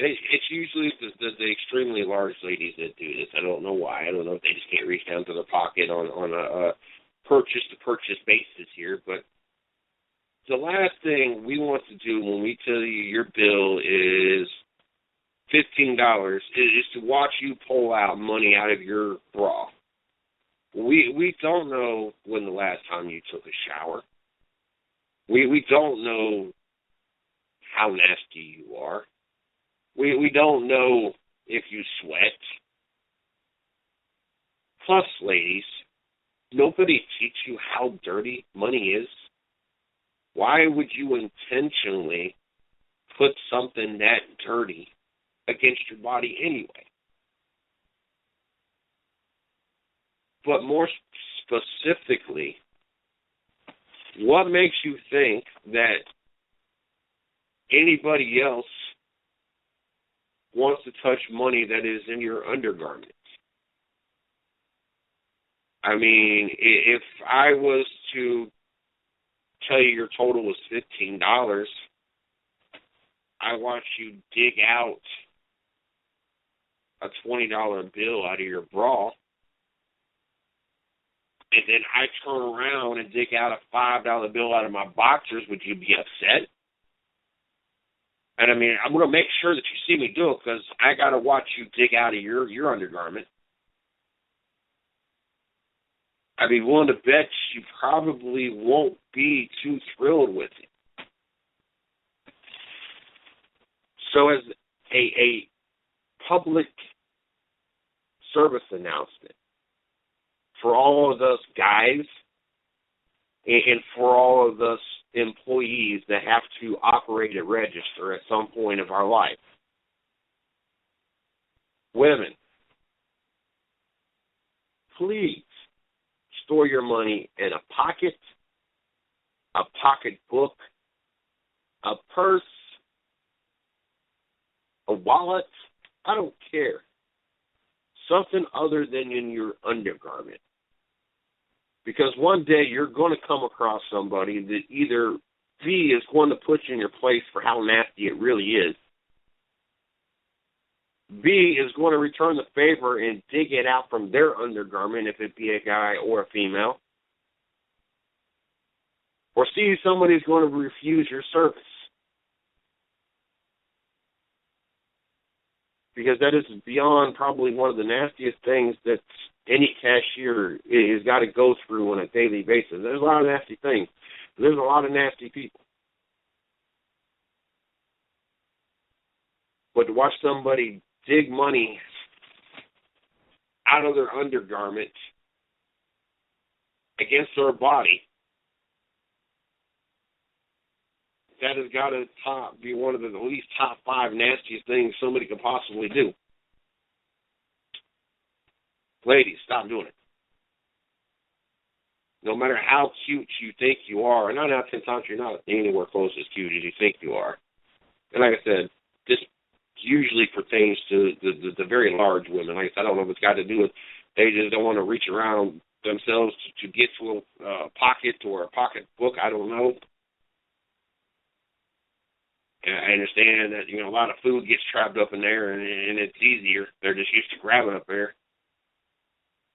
it's usually the extremely large ladies that do this. I don't know why. I don't know if they just can't reach down to their pocket on a purchase-to-purchase basis here. But the last thing we want to do when we tell you your bill is $15 is to watch you pull out money out of your bra. We don't know when the last time you took a shower. We don't know how nasty you are. We don't know if you sweat. Plus, ladies, nobody teach you how dirty money is. Why would you intentionally put something that dirty against your body anyway? But more specifically, what makes you think that anybody else wants to touch money that is in your undergarments? I mean, if I was to tell you your total was $15, I want you to dig out a $20 bill out of your bra, and then I turn around and dig out a $5 bill out of my boxers, would you be upset? And I mean, I'm going to make sure that you see me do it because I got to watch you dig out of your undergarment. I'd be willing to bet you probably won't be too thrilled with it. So as a public service announcement for all of us guys and for all of us employees that have to operate a register at some point of our life. Women, please store your money in a pocketbook, a purse, a wallet, I don't care. Something other than in your undergarment. Because one day you're going to come across somebody that either B is going to put you in your place for how nasty it really is, B is going to return the favor and dig it out from their undergarment, if it be a guy or a female, or C, somebody's going to refuse your service. Because that is beyond probably one of the nastiest things that any cashier has got to go through on a daily basis. There's a lot of nasty things. There's a lot of nasty people. But to watch somebody dig money out of their undergarment against their body, that has got to be one of the at least top 5 nastiest things somebody could possibly do. Ladies, stop doing it. No matter how cute you think you are, and 9 out of 10 times you're not anywhere close as cute as you think you are. And like I said, this usually pertains to the very large women. Like I said, I don't know if it's got to do with they just don't want to reach around themselves to get to a pocket or a pocketbook. I don't know. And I understand that, a lot of food gets trapped up in there, and it's easier. They're just used to grabbing up there.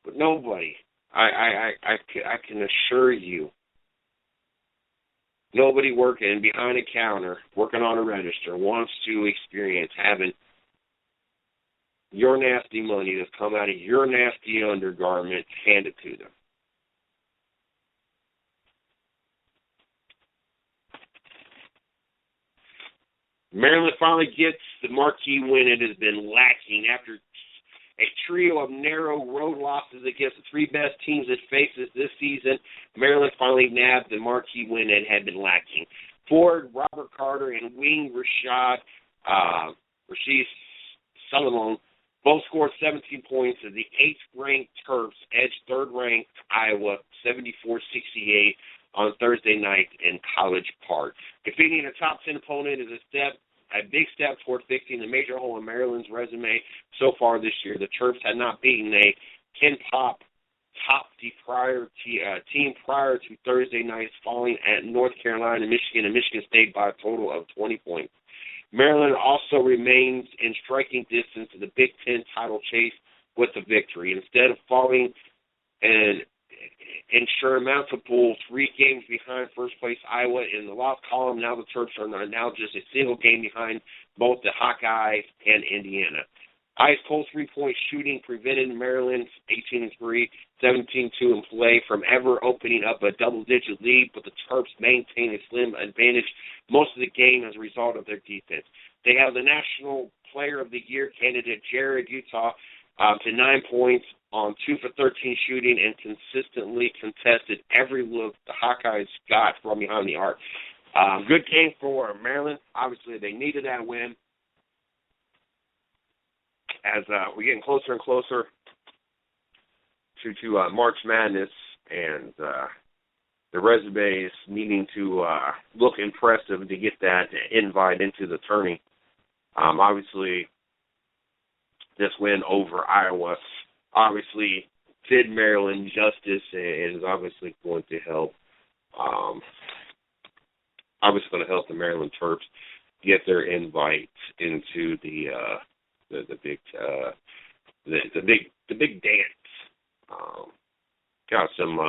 But nobody, I can assure you, nobody working behind a counter, working on a register, wants to experience having your nasty money that's come out of your nasty undergarment handed to them. Maryland finally gets the marquee win it has been lacking. After a trio of narrow road losses against the 3 best teams it faces this season, Maryland finally nabbed the marquee win it had been lacking. Ford, Robert Carter, and wing Rashid Solomon both scored 17 points as the 8th-ranked Terps edged 3rd-ranked Iowa 74-68 on Thursday night in College Park. Defeating a top 10 opponent is a big step toward fixing the major hole in Maryland's resume so far this year. The Terps had not beaten a 10-top team prior to Thursday night, falling at North Carolina, Michigan, and Michigan State by a total of 20 points. Maryland also remains in striking distance of the Big Ten title chase with the victory. Instead of falling and insurmountable 3 games behind first-place Iowa in the loss column, now the Terps are now just a single game behind both the Hawkeyes and Indiana. Iowa's cold 3-point shooting prevented Maryland's 18-3, 17-2 in play from ever opening up a double-digit lead, but the Terps maintained a slim advantage most of the game as a result of their defense. They have the National Player of the Year candidate Jared Utah to 9 points on 2 for 13 shooting and consistently contested every look the Hawkeyes got from behind the arc. Good game for Maryland. Obviously, they needed that win. As we're getting closer and closer to March Madness, and the resume is needing to look impressive to get that invite into the tourney. Obviously, this win over Iowa obviously did Maryland justice and is obviously going to help. Obviously going to help the Maryland Terps get their invite into the the big dance. Got some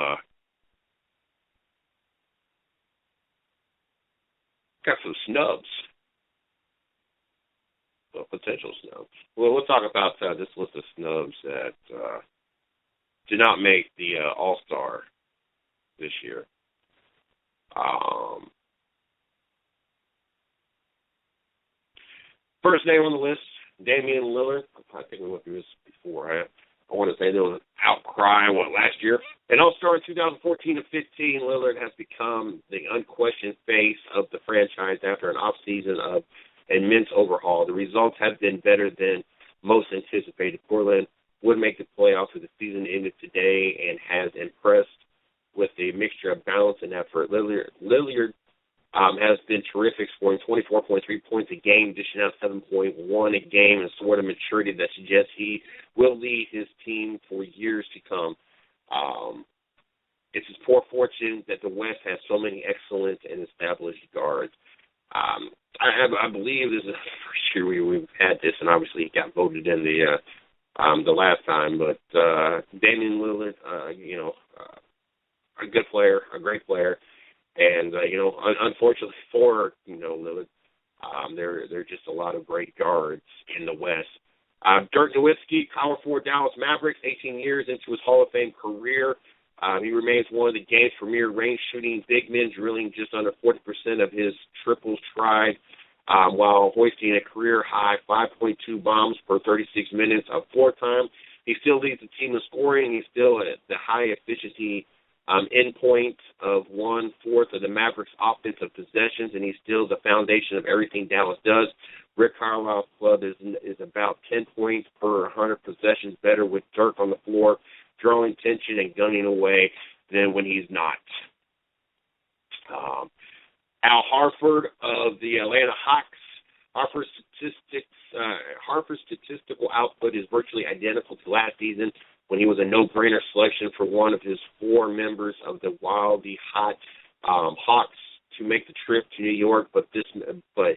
snubs. Well, potential snubs. Well, we'll talk about this list of snubs that did not make the All-Star this year. First name on the list, Damian Lillard. I think we went through this before. I want to say there was an outcry last year. An All-Star in 2014 and 15, Lillard has become the unquestioned face of the franchise after an offseason of immense overhaul. The results have been better than most anticipated. Portland would make the playoffs if the season ended today and has impressed with a mixture of balance and effort. Lillard has been terrific, scoring 24.3 points a game, dishing out 7.1 a game, and sort of maturity that suggests he will lead his team for years to come. It's his poor fortune that the West has so many excellent and established guards. I believe this is the first year we've had this, and obviously he got voted in the last time. But Damian Lillard, a good player, a great player, and unfortunately for Lillard, there are just a lot of great guards in the West. Dirk Nowitzki, power forward Dallas Mavericks, 18 years into his Hall of Fame career. He remains one of the game's premier range-shooting big men, drilling just under 40% of his triples tried, while hoisting a career-high 5.2 bombs per 36 minutes of floor time. He still leads the team in scoring. He's still at the high-efficiency endpoint of 1/4 of the Mavericks' offensive possessions, and he's still the foundation of everything Dallas does. Rick Carlisle's club is about 10 points per 100 possessions better with Dirk on the floor, drawing tension and gunning away than when he's not. Al Horford of the Atlanta Hawks. Horford's statistical output is virtually identical to last season, when he was a no-brainer selection for one of his 4 members of the wildly hot Hawks to make the trip to New York. But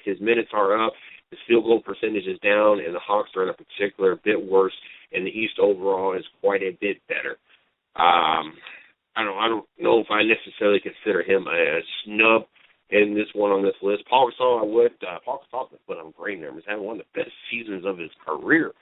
his minutes are up, his field goal percentage is down, and the Hawks are in a particular bit worse, and the East overall is quite a bit better. I don't know if I necessarily consider him a snub in this one on this list. Paul Gasol, I would. Paul Gasol has put on great numbers, having one of the best seasons of his career.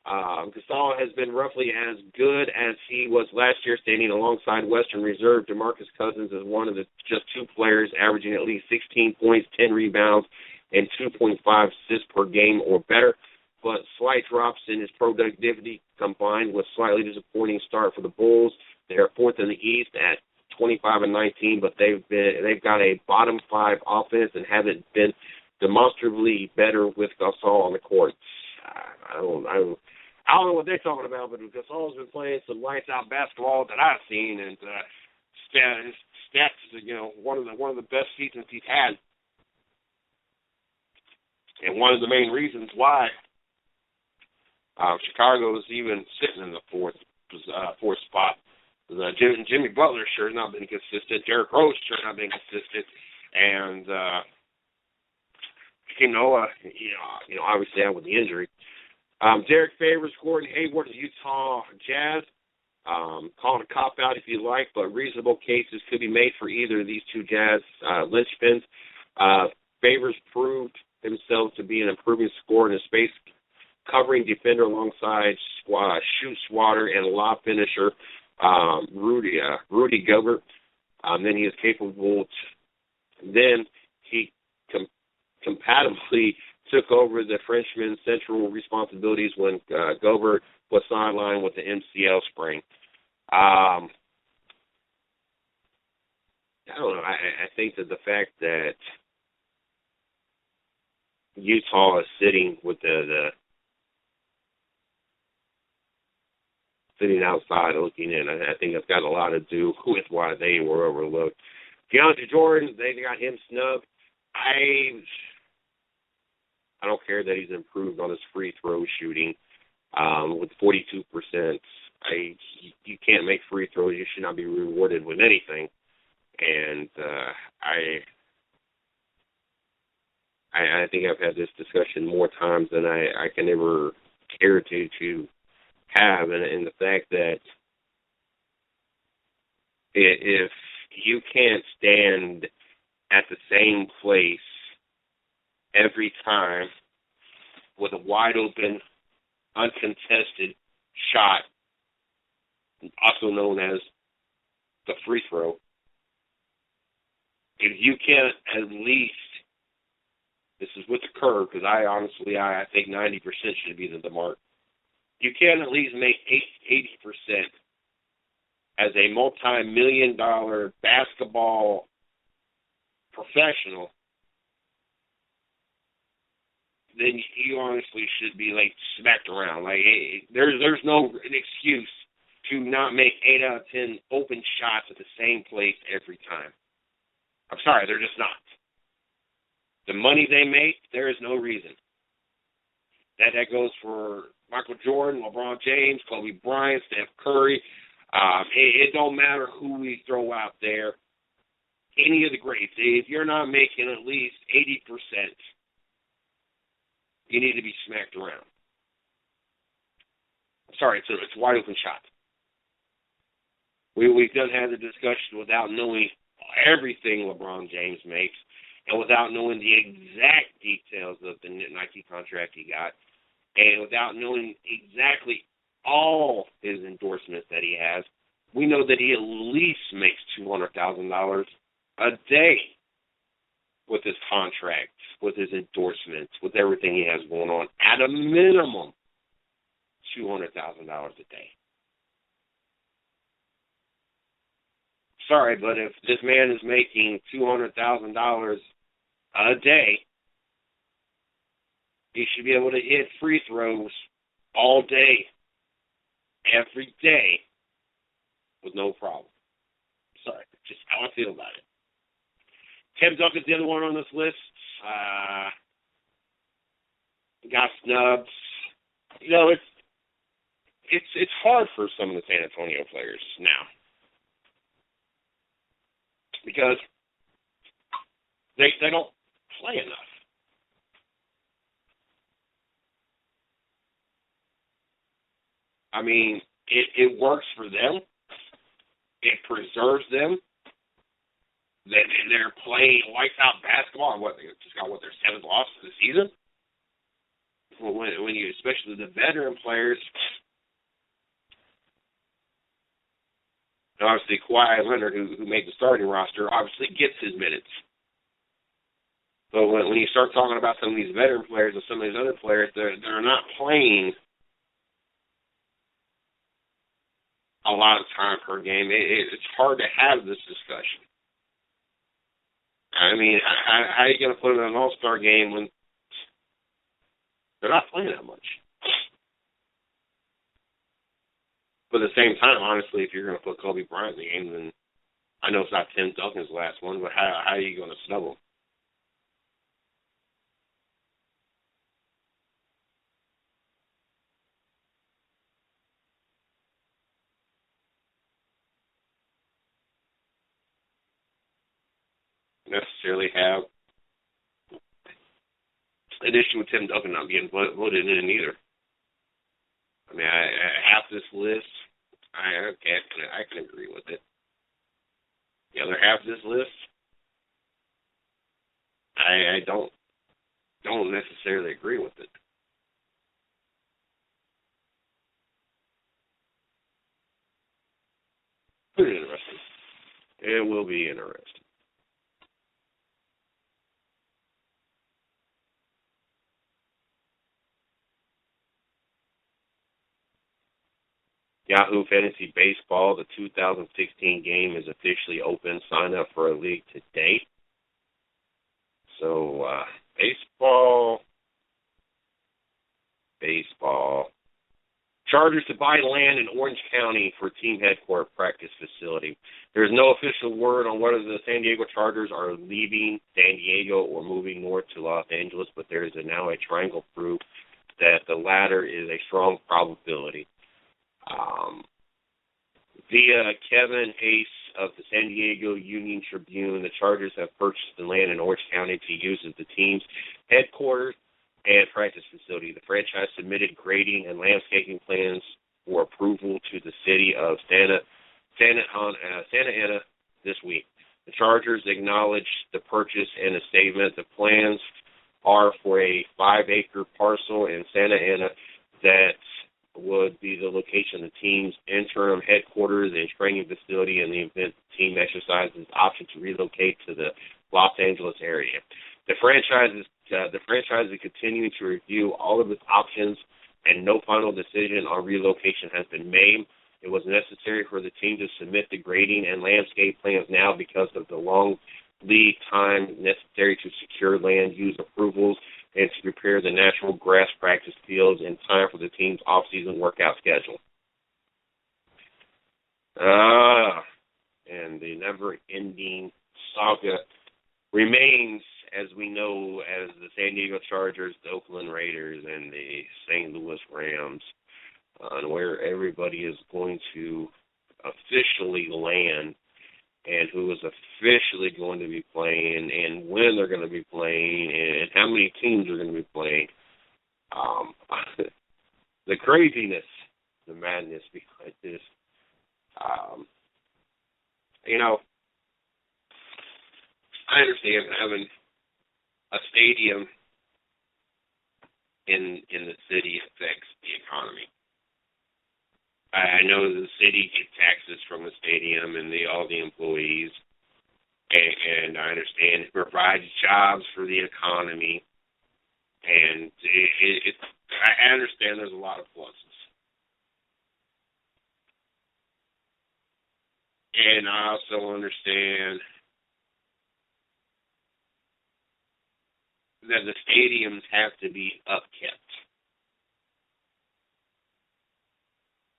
Gasol has been roughly as good as he was last year, standing alongside Western Reserve DeMarcus Cousins as one of the just 2 players averaging at least 16 points, 10 rebounds, and 2.5 assists per game or better. But slight drops in his productivity combined with slightly disappointing start for the Bulls. They are 4th in the East at 25-19, but they've got a bottom 5 offense and haven't been demonstrably better with Gasol on the court. I don't know what they're talking about, but Gasol's been playing some lights out basketball that I've seen, and his stats, one of the best seasons he's had, and one of the main reasons why Chicago is even sitting in the fourth spot. Jimmy Butler sure has not been consistent. Derrick Rose sure has not been consistent, and Noah, obviously out with the injury. Derek Favors, Gordon Hayward, the Utah Jazz. Call it a cop-out if you like, but reasonable cases could be made for either of these 2 Jazz linchpins. Favors proved himself to be an improving scorer and a space covering defender alongside shoot swatter and lob finisher Rudy Gobert. Then he is capable. Then he compatibly took over the Frenchman's central responsibilities when Gobert was sidelined with the MCL sprain. I don't know. I think that the fact that Utah is sitting with the sitting outside looking in, I think it's got a lot to do with why they were overlooked. DeAndre Jordan, they got him snubbed. I don't care that he's improved on his free throw shooting with 42%. You can't make free throws. You should not be rewarded with anything. And I think I've had this discussion more times than I can ever care to have, and the fact that if you can't stand at the same place every time with a wide open, uncontested shot, also known as the free throw, if you can't at least, this is with the curve, because I think 90% should be the mark, you can at least make 80% as a multi-million-dollar basketball professional, then you honestly should be like smacked around. Like there's no excuse to not make 8 out of 10 open shots at the same place every time. I'm sorry, they're just not. The money they make, there is no reason. That goes for Michael Jordan, LeBron James, Kobe Bryant, Steph Curry. It don't matter who we throw out there. Any of the greats. If you're not making at least 80%, you need to be smacked around. I'm sorry, it's a wide open shot. We've done had the discussion without knowing everything LeBron James makes and without knowing the exact details of the Nike contract he got and without knowing exactly all his endorsements that he has. We know that he at least makes $200,000 a day with his contract, with his endorsements, with everything he has going on. At a minimum, $200,000 a day. Sorry, but if this man is making $200,000 a day, he should be able to hit free throws all day, every day, with no problem. Sorry, just how I feel about it. Tim Duncan's the other one on this list. Got snubbed. You know, it's hard for some of the San Antonio players now because they don't play enough. I mean, it works for them. It preserves them. They're playing lights out basketball. They just got their 7th loss of the season. When you, especially the veteran players, obviously Kawhi Leonard, who made the starting roster, obviously gets his minutes. But when you start talking about some of these veteran players and some of these other players, they're not playing a lot of time per game. It's hard to have this discussion. I mean, how are you going to put them in an all-star game when they're not playing that much? But at the same time, honestly, if you're going to put Kobe Bryant in the game, then I know it's not Tim Duncan's last one, but how are you going to snub him? Necessarily have an issue with Tim Duncan not being voted in either. I mean, half this list, I can agree with it. The other half of this list, I don't necessarily agree with it. Pretty interesting. It will be interesting. Yahoo Fantasy Baseball, the 2016 game is officially open. Sign up for a league today. So, baseball. Chargers to buy land in Orange County for team headquarters practice facility. There's no official word on whether the San Diego Chargers are leaving San Diego or moving north to Los Angeles, but there is now a triangle proof that the latter is a strong probability. Via Kevin Ace of the San Diego Union Tribune, the Chargers have purchased the land in Orange County to use as the team's headquarters and practice facility. The franchise submitted grading and landscaping plans for approval to the city of Santa Ana this week. The Chargers acknowledged the purchase in a statement. The plans are for a 5-acre parcel in Santa Ana that would be the location of the team's interim headquarters and training facility in the event the team exercises the option to relocate to the Los Angeles area. The franchise is continuing to review all of its options, and no final decision on relocation has been made. It was necessary for the team to submit the grading and landscape plans now because of the long lead time necessary to secure land use approvals and to prepare the natural grass practice fields in time for the team's off-season workout schedule. And the never-ending saga remains, as we know, as the San Diego Chargers, the Oakland Raiders, and the St. Louis Rams, where everybody is going to officially land and who is officially going to be playing and when they're going to be playing and how many teams are going to be playing. The craziness, the madness behind this. I understand having a stadium in the city affects the economy. I know the city gets taxes from the stadium and all the employees, and I understand it provides jobs for the economy, and I understand there's a lot of pluses. And I also understand that the stadiums have to be upkept.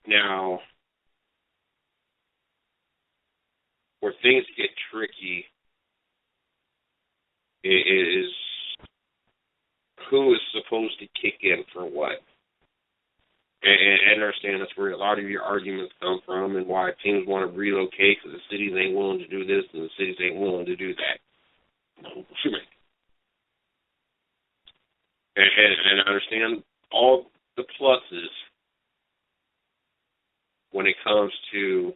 Now, where things get tricky is who is supposed to kick in for what. And I understand that's where a lot of your arguments come from and why teams want to relocate because the cities ain't willing to do this and the cities ain't willing to do that. And I understand all the pluses when it comes to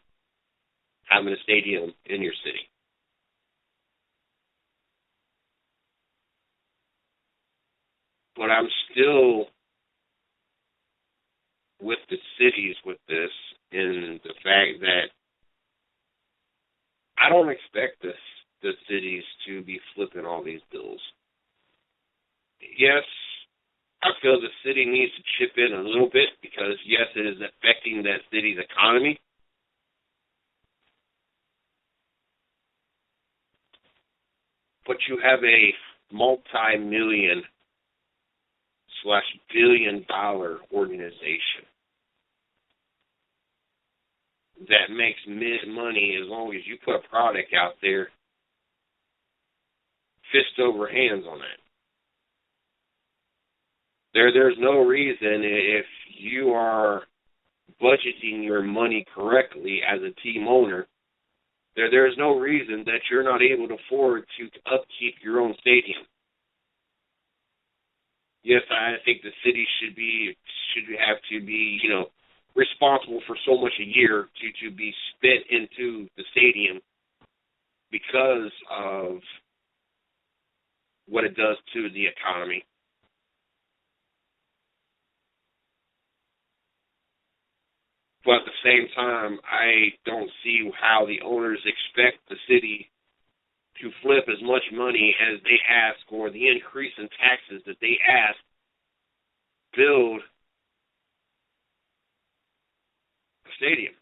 having a stadium in your city. But I'm still with the cities with this in the fact that I don't expect the cities to be flipping all these bills. Yes, I feel the city needs to chip in a little bit because, yes, it is affecting that city's economy. But you have a multi-million/billion-dollar organization that makes money as long as you put a product out there, fist over hands on that. There's no reason if you are budgeting your money correctly as a team owner, there's no reason that you're not able to afford to upkeep your own stadium. Yes, I think the city should have to be, responsible for so much a year to be spent into the stadium because of what it does to the economy. But at the same time, I don't see how the owners expect the city to flip as much money as they ask or the increase in taxes that they ask build a stadium.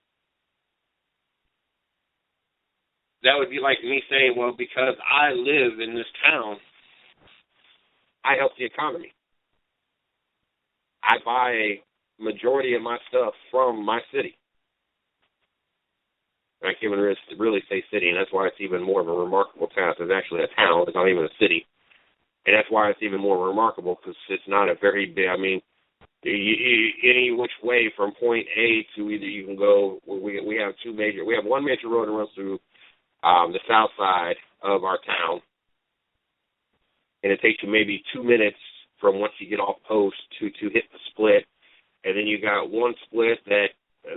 That would be like me saying, well, because I live in this town, I help the economy. I buy a majority of my stuff from my city. I can't even really say city, and that's why it's even more of a remarkable town. It's actually a town. It's not even a city. And that's why it's even more remarkable because it's not a very big, Any which way from point A to either you can go. We have one major road that runs through the south side of our town, and it takes you maybe 2 minutes from once you get off post to hit the split, and then you got one split that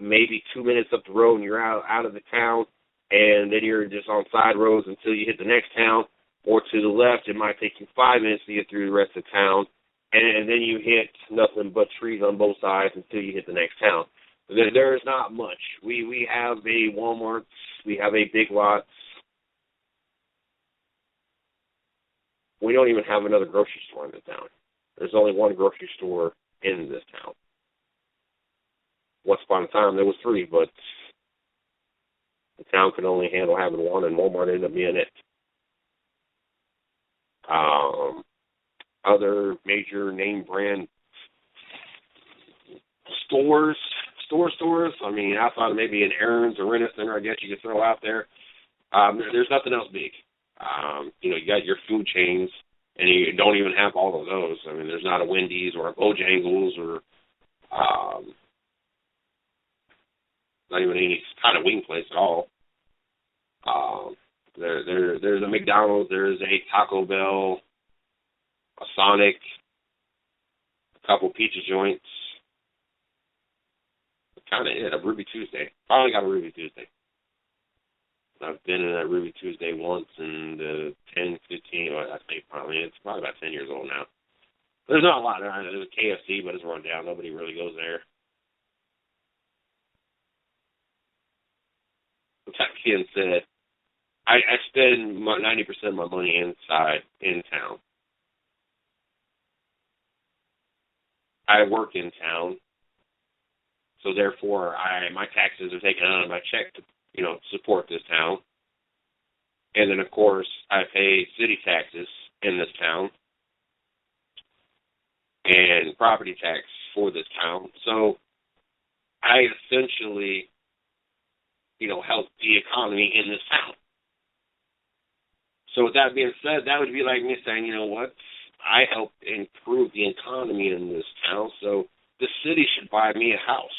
maybe 2 minutes up the road and you're out of the town, and then you're just on side roads until you hit the next town, or to the left it might take you 5 minutes to get through the rest of the town, and then you hit nothing but trees on both sides until you hit the next town. There is not much. We have a Walmart, we have a Big Lots. We don't even have another grocery store in this town. There's only one grocery store in this town. Once upon a time, there was 3, but the town could only handle having one, and Walmart ended up being it. Other major name brand stores. I mean, outside of maybe an Aaron's or Rent-A-Center, I guess you could throw out there. There's nothing else big. You got your food chains, and you don't even have all of those. I mean, there's not a Wendy's or a Bojangles or not even any kind of wing place at all. There's a McDonald's, there's a Taco Bell, a Sonic, a couple pizza joints. That's kind of it. A Ruby Tuesday. Finally got a Ruby Tuesday. I've been in that Ruby Tuesday once in the 10, 15, I think probably, it's probably about 10 years old now. There's not a lot. There's a KFC, but it's run down. Nobody really goes there. Like Ken said, I spend 90% of my money in town. I work in town, so therefore my taxes are taken out of my check to support this town. And then, of course, I pay city taxes in this town and property tax for this town. So I essentially, help the economy in this town. So with that being said, that would be like me saying, you know what, I help improve the economy in this town, so the city should buy me a house.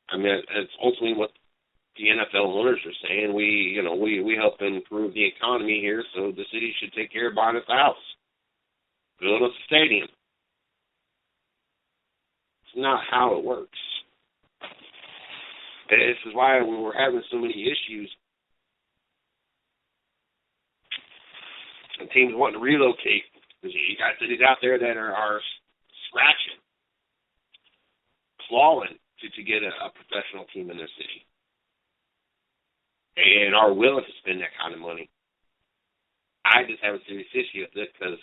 I mean, it's ultimately what the NFL owners are saying. We help improve the economy here, so the city should take care of buying us a house. Build us a stadium. It's not how it works. This is why we were having so many issues. And teams wanting to relocate. Because you got cities out there that are scratching, clawing to get a professional team in their city. And are willing to spend that kind of money. I just have a serious issue with it because,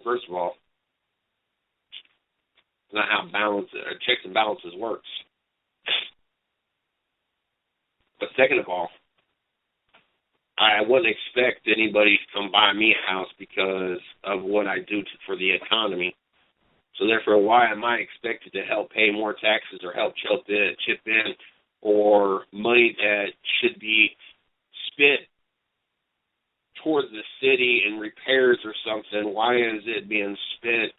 first of all, it's not how checks and balances works. But second of all, I wouldn't expect anybody to come buy me a house because of what I do for the economy. So therefore, why am I expected to help pay more taxes or help chip in, or money that should be spent towards the city in repairs or something? Why is it being spent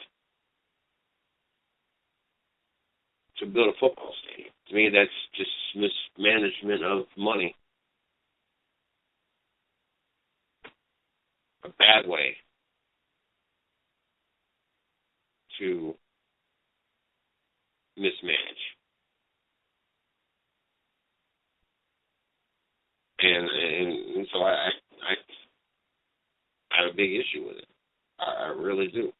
to build a football stadium? To me, that's just mismanagement of money. A bad way to mismanage. And so I have a big issue with it. I really do.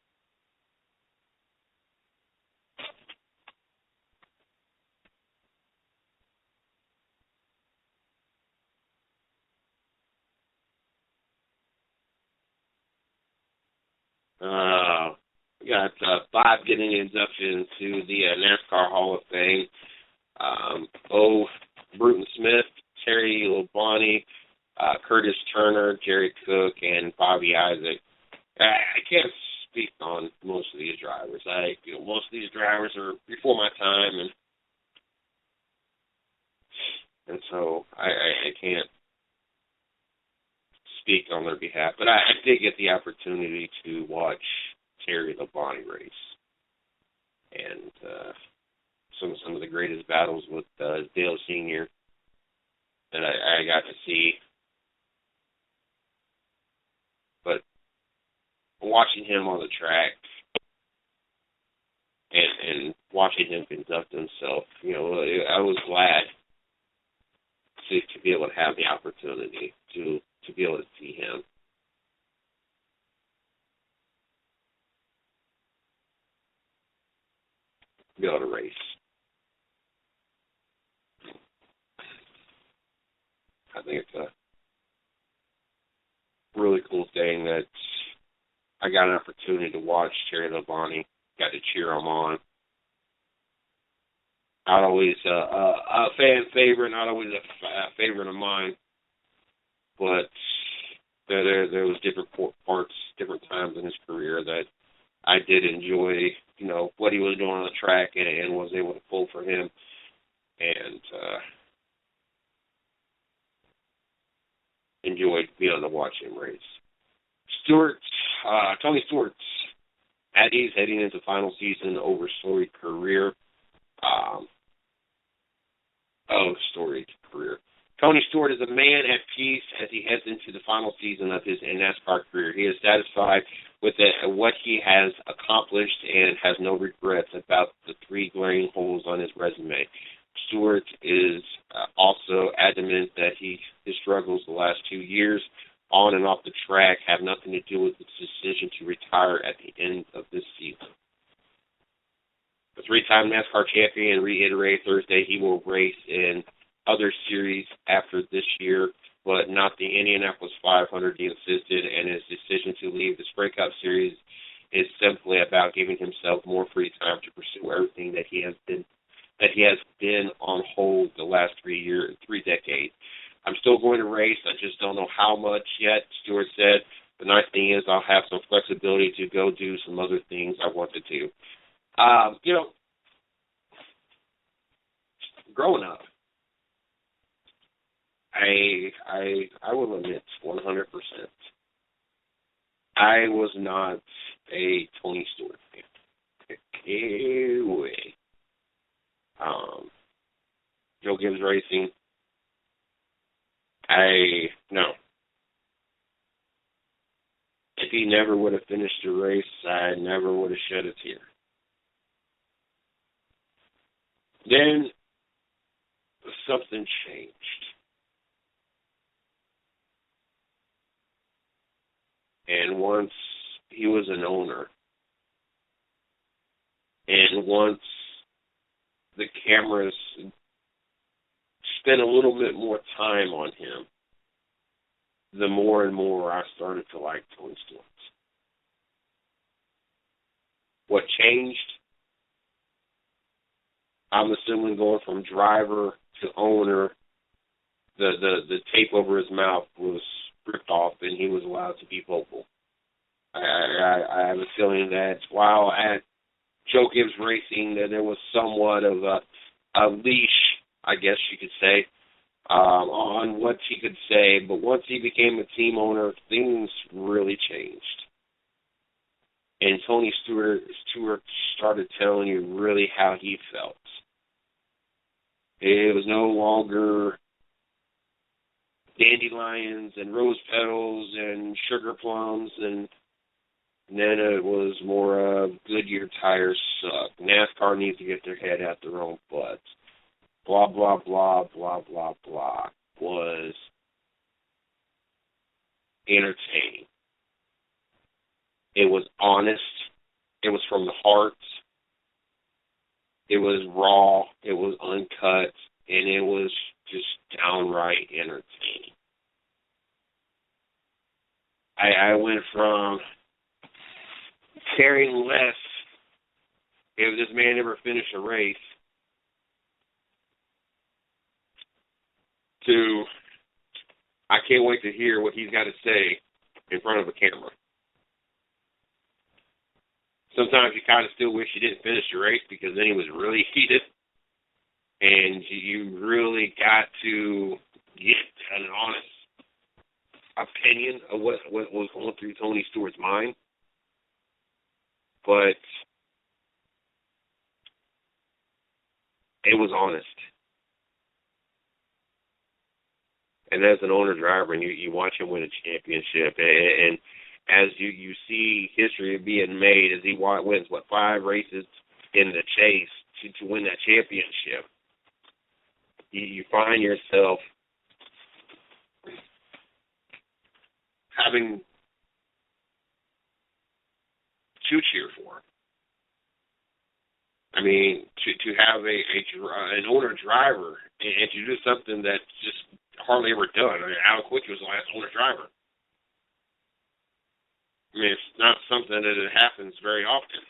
We got 5 getting induction to the NASCAR Hall of Fame. Bruton Smith, Terry Labonte, Curtis Turner, Jerry Cook, and Bobby Isaac. I can't speak on most of these drivers. Most of these drivers are before my time, and so I can't speak on their behalf. But I did get the opportunity to watch Terry Labonte race. And some of the greatest battles with Dale Sr. that I got to see. But watching him on the track and watching him conduct himself, I was glad to be able to have the opportunity to be able to see him. Be able to race. I think it's a really cool thing that I got an opportunity to watch Terry Labonte, got to cheer him on. Not always a fan favorite, not always a favorite of mine, but there was different parts, different times in his career that I did enjoy, what he was doing on the track and was able to pull for him. And enjoyed being able to watch him race. Tony Stewart, he's heading into final season over storied career. Storied career. Tony Stewart is a man at peace as he heads into the final season of his NASCAR career. He is satisfied with what he has accomplished and has no regrets about the 3 glaring holes on his resume. Stewart is also adamant that his struggles the last 2 years on and off the track have nothing to do with his decision to retire at the end of this season. The 3-time NASCAR champion reiterated Thursday he will race in other series after this year, but not the Indianapolis 500, he insisted, and his decision to leave the Sprint Cup Series is simply about giving himself more free time to pursue everything that he has been on hold the last 3 decades. I'm still going to race. I just don't know how much yet, Stewart said. The nice thing is I'll have some flexibility to go do some other things I want to do. Growing up, I will admit 100%, I was not a Tony Stewart fan. Anyway. Joe Gibbs Racing, no. If he never would have finished the race, I never would have shed a tear. Then something changed. And once he was an owner, and once the cameras spent a little bit more time on him, the more and more I started to like Tony Stewart. What changed? I'm assuming going from driver to owner, the tape over his mouth was ripped off and he was allowed to be vocal. I have a feeling that while at Joe Gibbs Racing, that there was somewhat of a leash, I guess you could say, on what he could say. But once he became a team owner, things really changed. And Tony Stewart started telling you really how he felt. It was no longer dandelions and rose petals and sugar plums, and then it was more of Goodyear tires suck. NASCAR needs to get their head out their own butts. Blah, blah, blah, blah, blah, blah. Was entertaining. It was honest. It was from the heart. It was raw. It was uncut. And it was just downright entertaining. I went from caring less if this man ever finished a race to I can't wait to hear what he's got to say in front of a camera. Sometimes you kind of still wish you didn't finish the race because then he was really heated and you really got to get an honest opinion of what was going through Tony Stewart's mind. but it was honest. And as an owner-driver, and you watch him win a championship, and as you see history being made, as he wins, 5 races in the chase to win that championship, you find yourself having to cheer for him. I mean, to have an owner-driver and to do something that's just hardly ever done. I mean, Al Quickie was the last owner-driver. I mean, it's not something that it happens very often.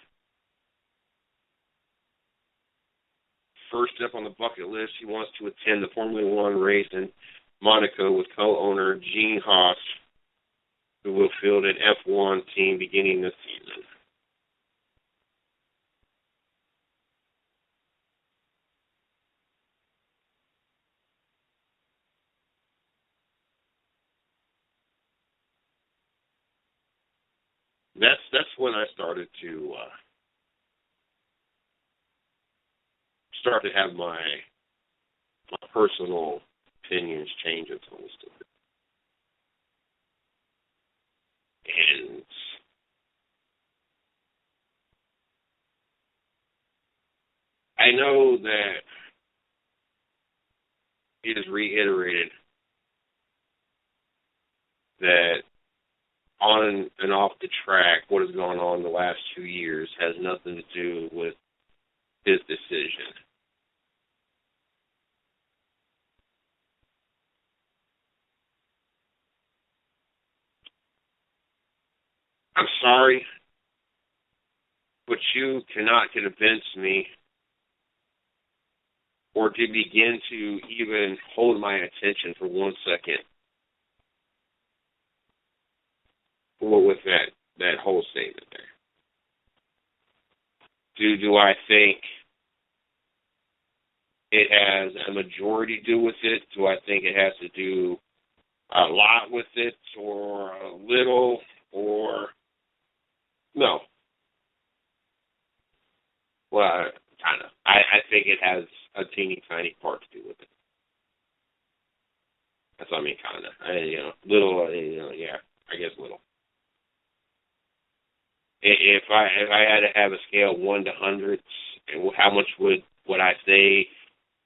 First up on the bucket list, he wants to attend the Formula One race in Monaco with co-owner Gene Haas, who will field an F1 team beginning this season. That's when I started to have my personal opinions change on Tony Stewart. And I know that he has reiterated that on and off the track, what has gone on the last 2 years has nothing to do with his decision. I'm sorry, but you cannot convince me or to begin to even hold my attention for 1 second with that whole statement there. Do I think it has a majority to do with it? Do I think it has to do a lot with it, or a little, or no? Well, kind of. I think it has a teeny tiny part to do with it. That's what I mean, kind of. Little. Yeah, I guess little. If I had to have a scale of 1 to 100, how much would I say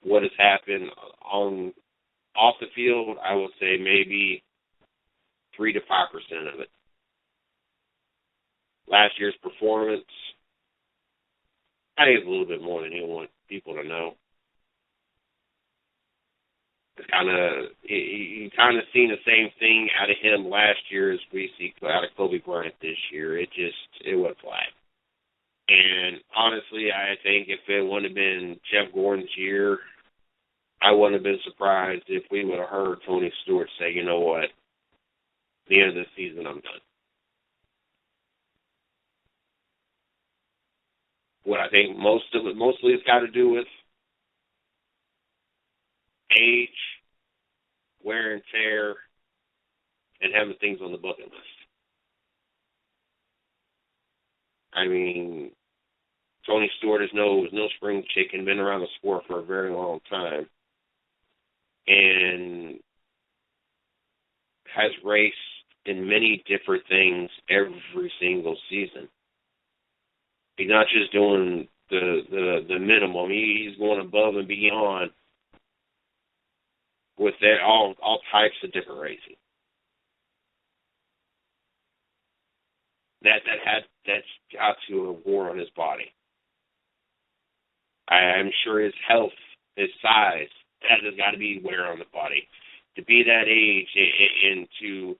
what has happened off the field? I would say maybe 3 to 5% of it. Last year's performance, I think it's a little bit more than you want people to know. It's you kind of seen the same thing out of him last year as we see out of Kobe Bryant this year. It went flat. And honestly, I think if it wouldn't have been Jeff Gordon's year, I wouldn't have been surprised if we would have heard Tony Stewart say, you know what, at the end of the season, I'm done. What I think mostly it's got to do with age, wear and tear, and having things on the bucket list. I mean, Tony Stewart is no spring chicken, been around the sport for a very long time, and has raced in many different things every single season. He's not just doing the minimum. He's going above and beyond with that all types of different racing. That's got to wear on his body. I'm sure his health, his size, that has got to be wear on the body. To be that age and to,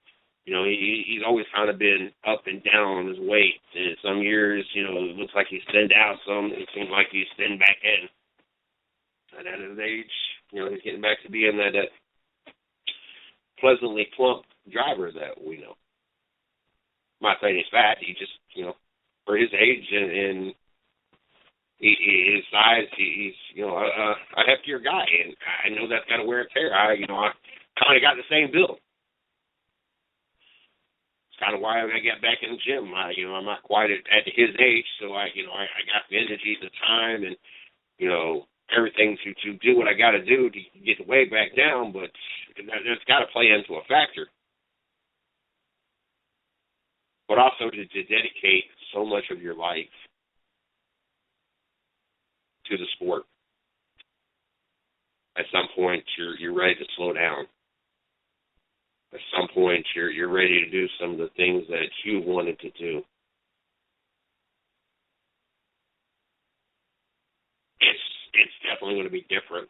he's always kind of been up and down on his weight. And some years, it looks like he's thinned out. Some it seems like he's thinned back in. And at his age, he's getting back to being that pleasantly plump driver that we know. I'm not saying he's fat. He just, for his age and his size, he's, a heftier guy. And I know that's got to wear and tear. I kind of got the same build. It's kind of why I got back in the gym. I'm not quite at his age, so I got the energy, the time, and everything to do what I got to do to get the weight back down. But that's got to play into a factor. But also to dedicate so much of your life to the sport. At some point, you're ready to slow down. At some point, you're ready to do some of the things that you wanted to do. It's definitely going to be different.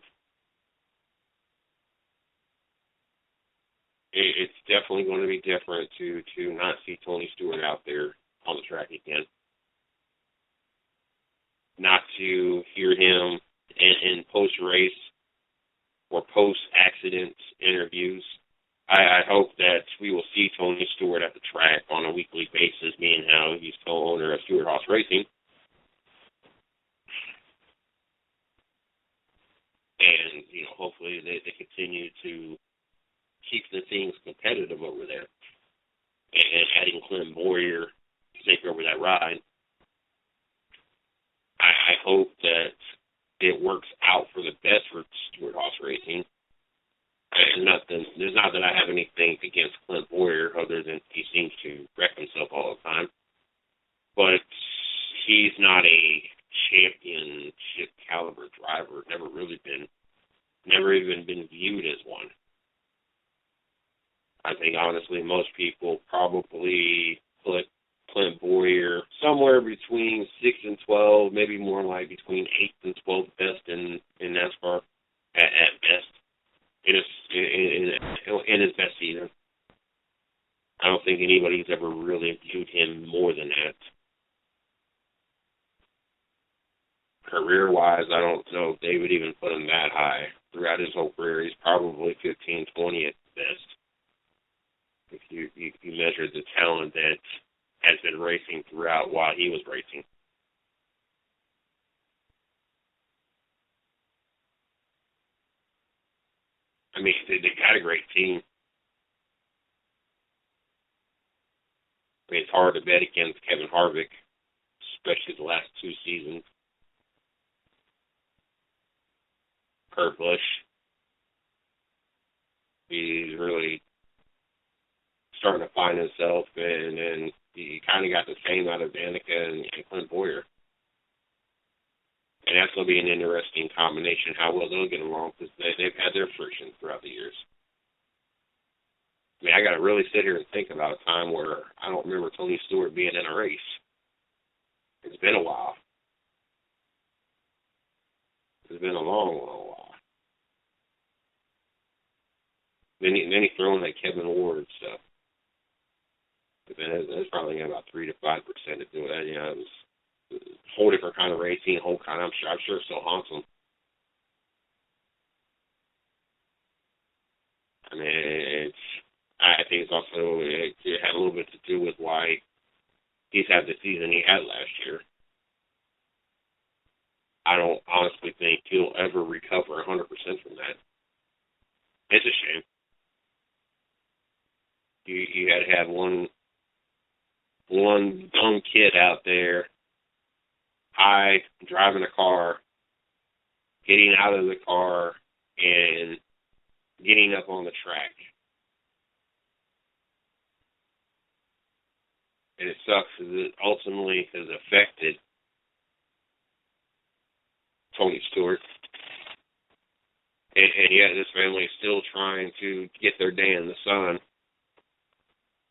It's definitely going to be different to not see Tony Stewart out there on the track again. Not to hear him in post-race or post-accident interviews. I hope that we will see Tony Stewart at the track on a weekly basis, being how he's co-owner of Stewart-Haas Racing. And, hopefully they continue to keep the things competitive over there. And adding Clint Boyer to take over that ride. I hope that it works out for the best for Stewart-Haas Racing. And there's not that I have anything against Clint Boyer other than he seems to wreck himself all the time. But he's not a championship caliber driver. Never even been viewed as one. I think honestly most people probably put Clint Boyer somewhere between 6 and 12, maybe more like between 8 and 12 best in NASCAR at best. In his best season. I don't think anybody's ever really viewed him more than that. Career-wise, I don't know if they would even put him that high. Throughout his whole career, he's probably 15, 20 at best. If you measure the talent that has been racing throughout while he was racing. I mean, they got a great team. I mean, it's hard to bet against Kevin Harvick, especially the last 2 seasons. Kurt Busch, he's really starting to find himself, and he kind of got the same out of Danica and Clint Boyer. And that's going to be an interesting combination, how well they'll get along, because they've had their friction throughout the years. I mean, I got to really sit here and think about a time where I don't remember Tony Stewart being in a race. It's been a while. It's been a long, long while. Then he threw in that Kevin Ward stuff. But then that's probably got about 3 to 5% to do with that. It was a whole different kind of racing, whole kind. I'm sure it still haunts him. I mean, I think it's also it had a little bit to do with why he's had the season he had last year. I don't honestly think he'll ever recover 100% from that. It's a shame. You had to have one dumb kid out there, high, driving a car, getting out of the car, and getting up on the track. And it sucks because it ultimately has affected Tony Stewart. And yet this family is still trying to get their day in the sun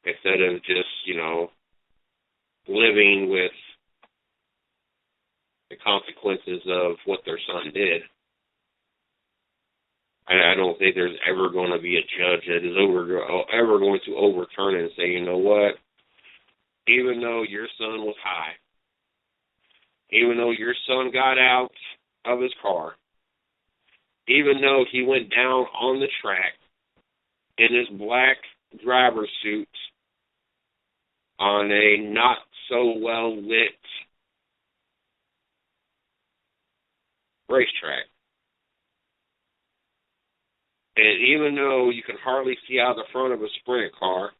instead of just, living with the consequences of what their son did. I don't think there's ever going to be a judge that is ever going to overturn it and say, you know what, even though your son was high, even though your son got out of his car, even though he went down on the track in his black driver's suit on a not so well lit racetrack, and even though you can hardly see out the front of a sprint car,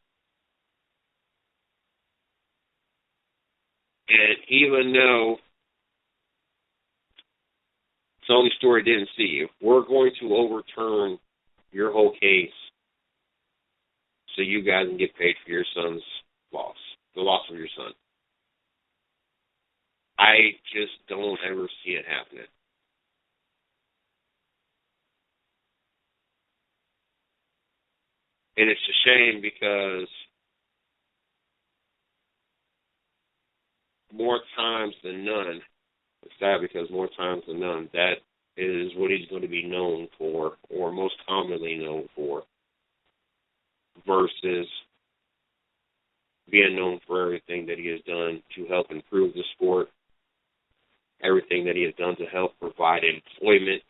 And even though Tony Stewart didn't see you, we're going to overturn your whole case so you guys can get paid for your son's loss, the loss of your son. I just don't ever see it happening. And it's a shame because more times than none, it's sad because more times than none, that is what he's going to be known for, or most commonly known for, versus being known for everything that he has done to help improve the sport, everything that he has done to help provide employment,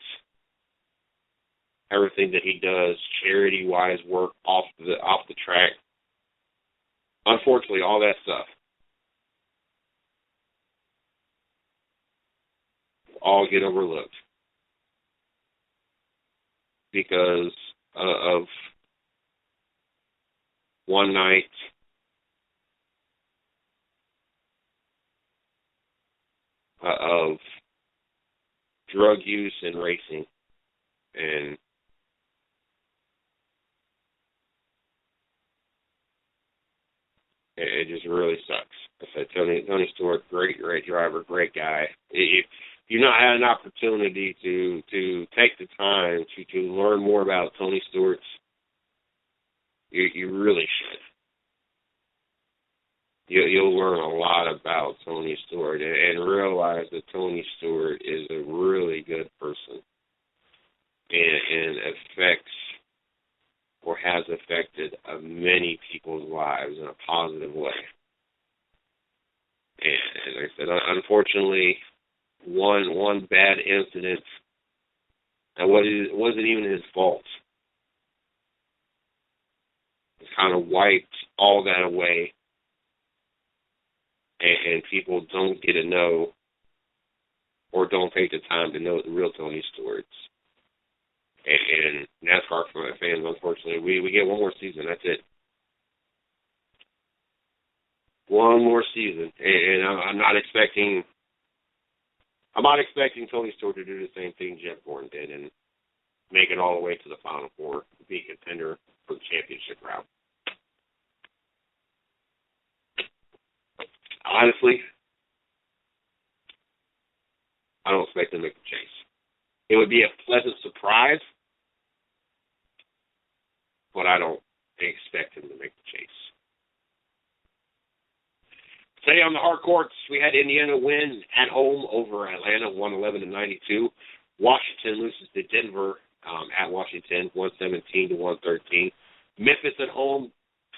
everything that he does charity-wise work off the track. Unfortunately, all that stuff all get overlooked because of one night of drug use and racing. And it just really sucks. I said, Tony Stewart, great driver, great guy. If you've not had an opportunity to take the time to learn more about Tony Stewart's, you really should. You'll learn a lot about Tony Stewart and realize that Tony Stewart is a really good person and affects or has affected many people's lives in a positive way. And like I said, unfortunately, one bad incident that wasn't even his fault. It kind of wiped all that away, and people don't get to know or don't take the time to know the real Tony Stewarts. And NASCAR fans, unfortunately, we get one more season. That's it. One more season, and I'm not expecting Tony Stewart to do the same thing Jeff Gordon did and make it all the way to the Final Four, be a contender for the championship route. Honestly, I don't expect them to make the chase. It would be a pleasant surprise, but I don't expect him to make the chase. Today on the hard courts, we had Indiana win at home over Atlanta, 111-92. Washington loses to Denver at Washington, 117-113. Memphis at home,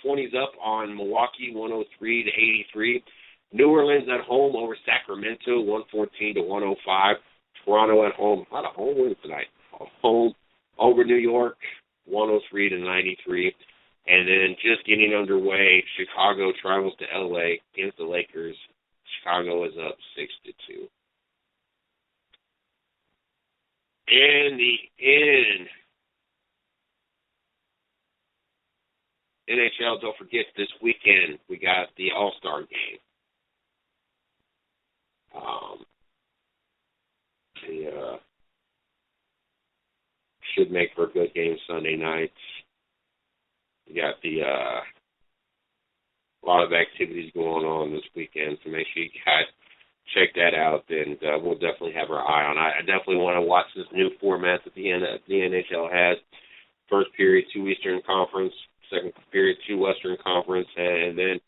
20s up on Milwaukee, 103-83. New Orleans at home over Sacramento, 114-105. Toronto at home, a lot of home wins tonight. Home over New York, 103-93. And then just getting underway, Chicago travels to L.A. against the Lakers. Chicago is up 6-2. In the NHL, don't forget this weekend we got the All-Star game. Should make for a good game Sunday night. You got a lot of activities going on this weekend, so make sure you guys check that out, and we'll definitely have our eye on it. I definitely want to watch this new format that the NHL has. First period, 2 Eastern Conference. Second period, 2 Western Conference. And then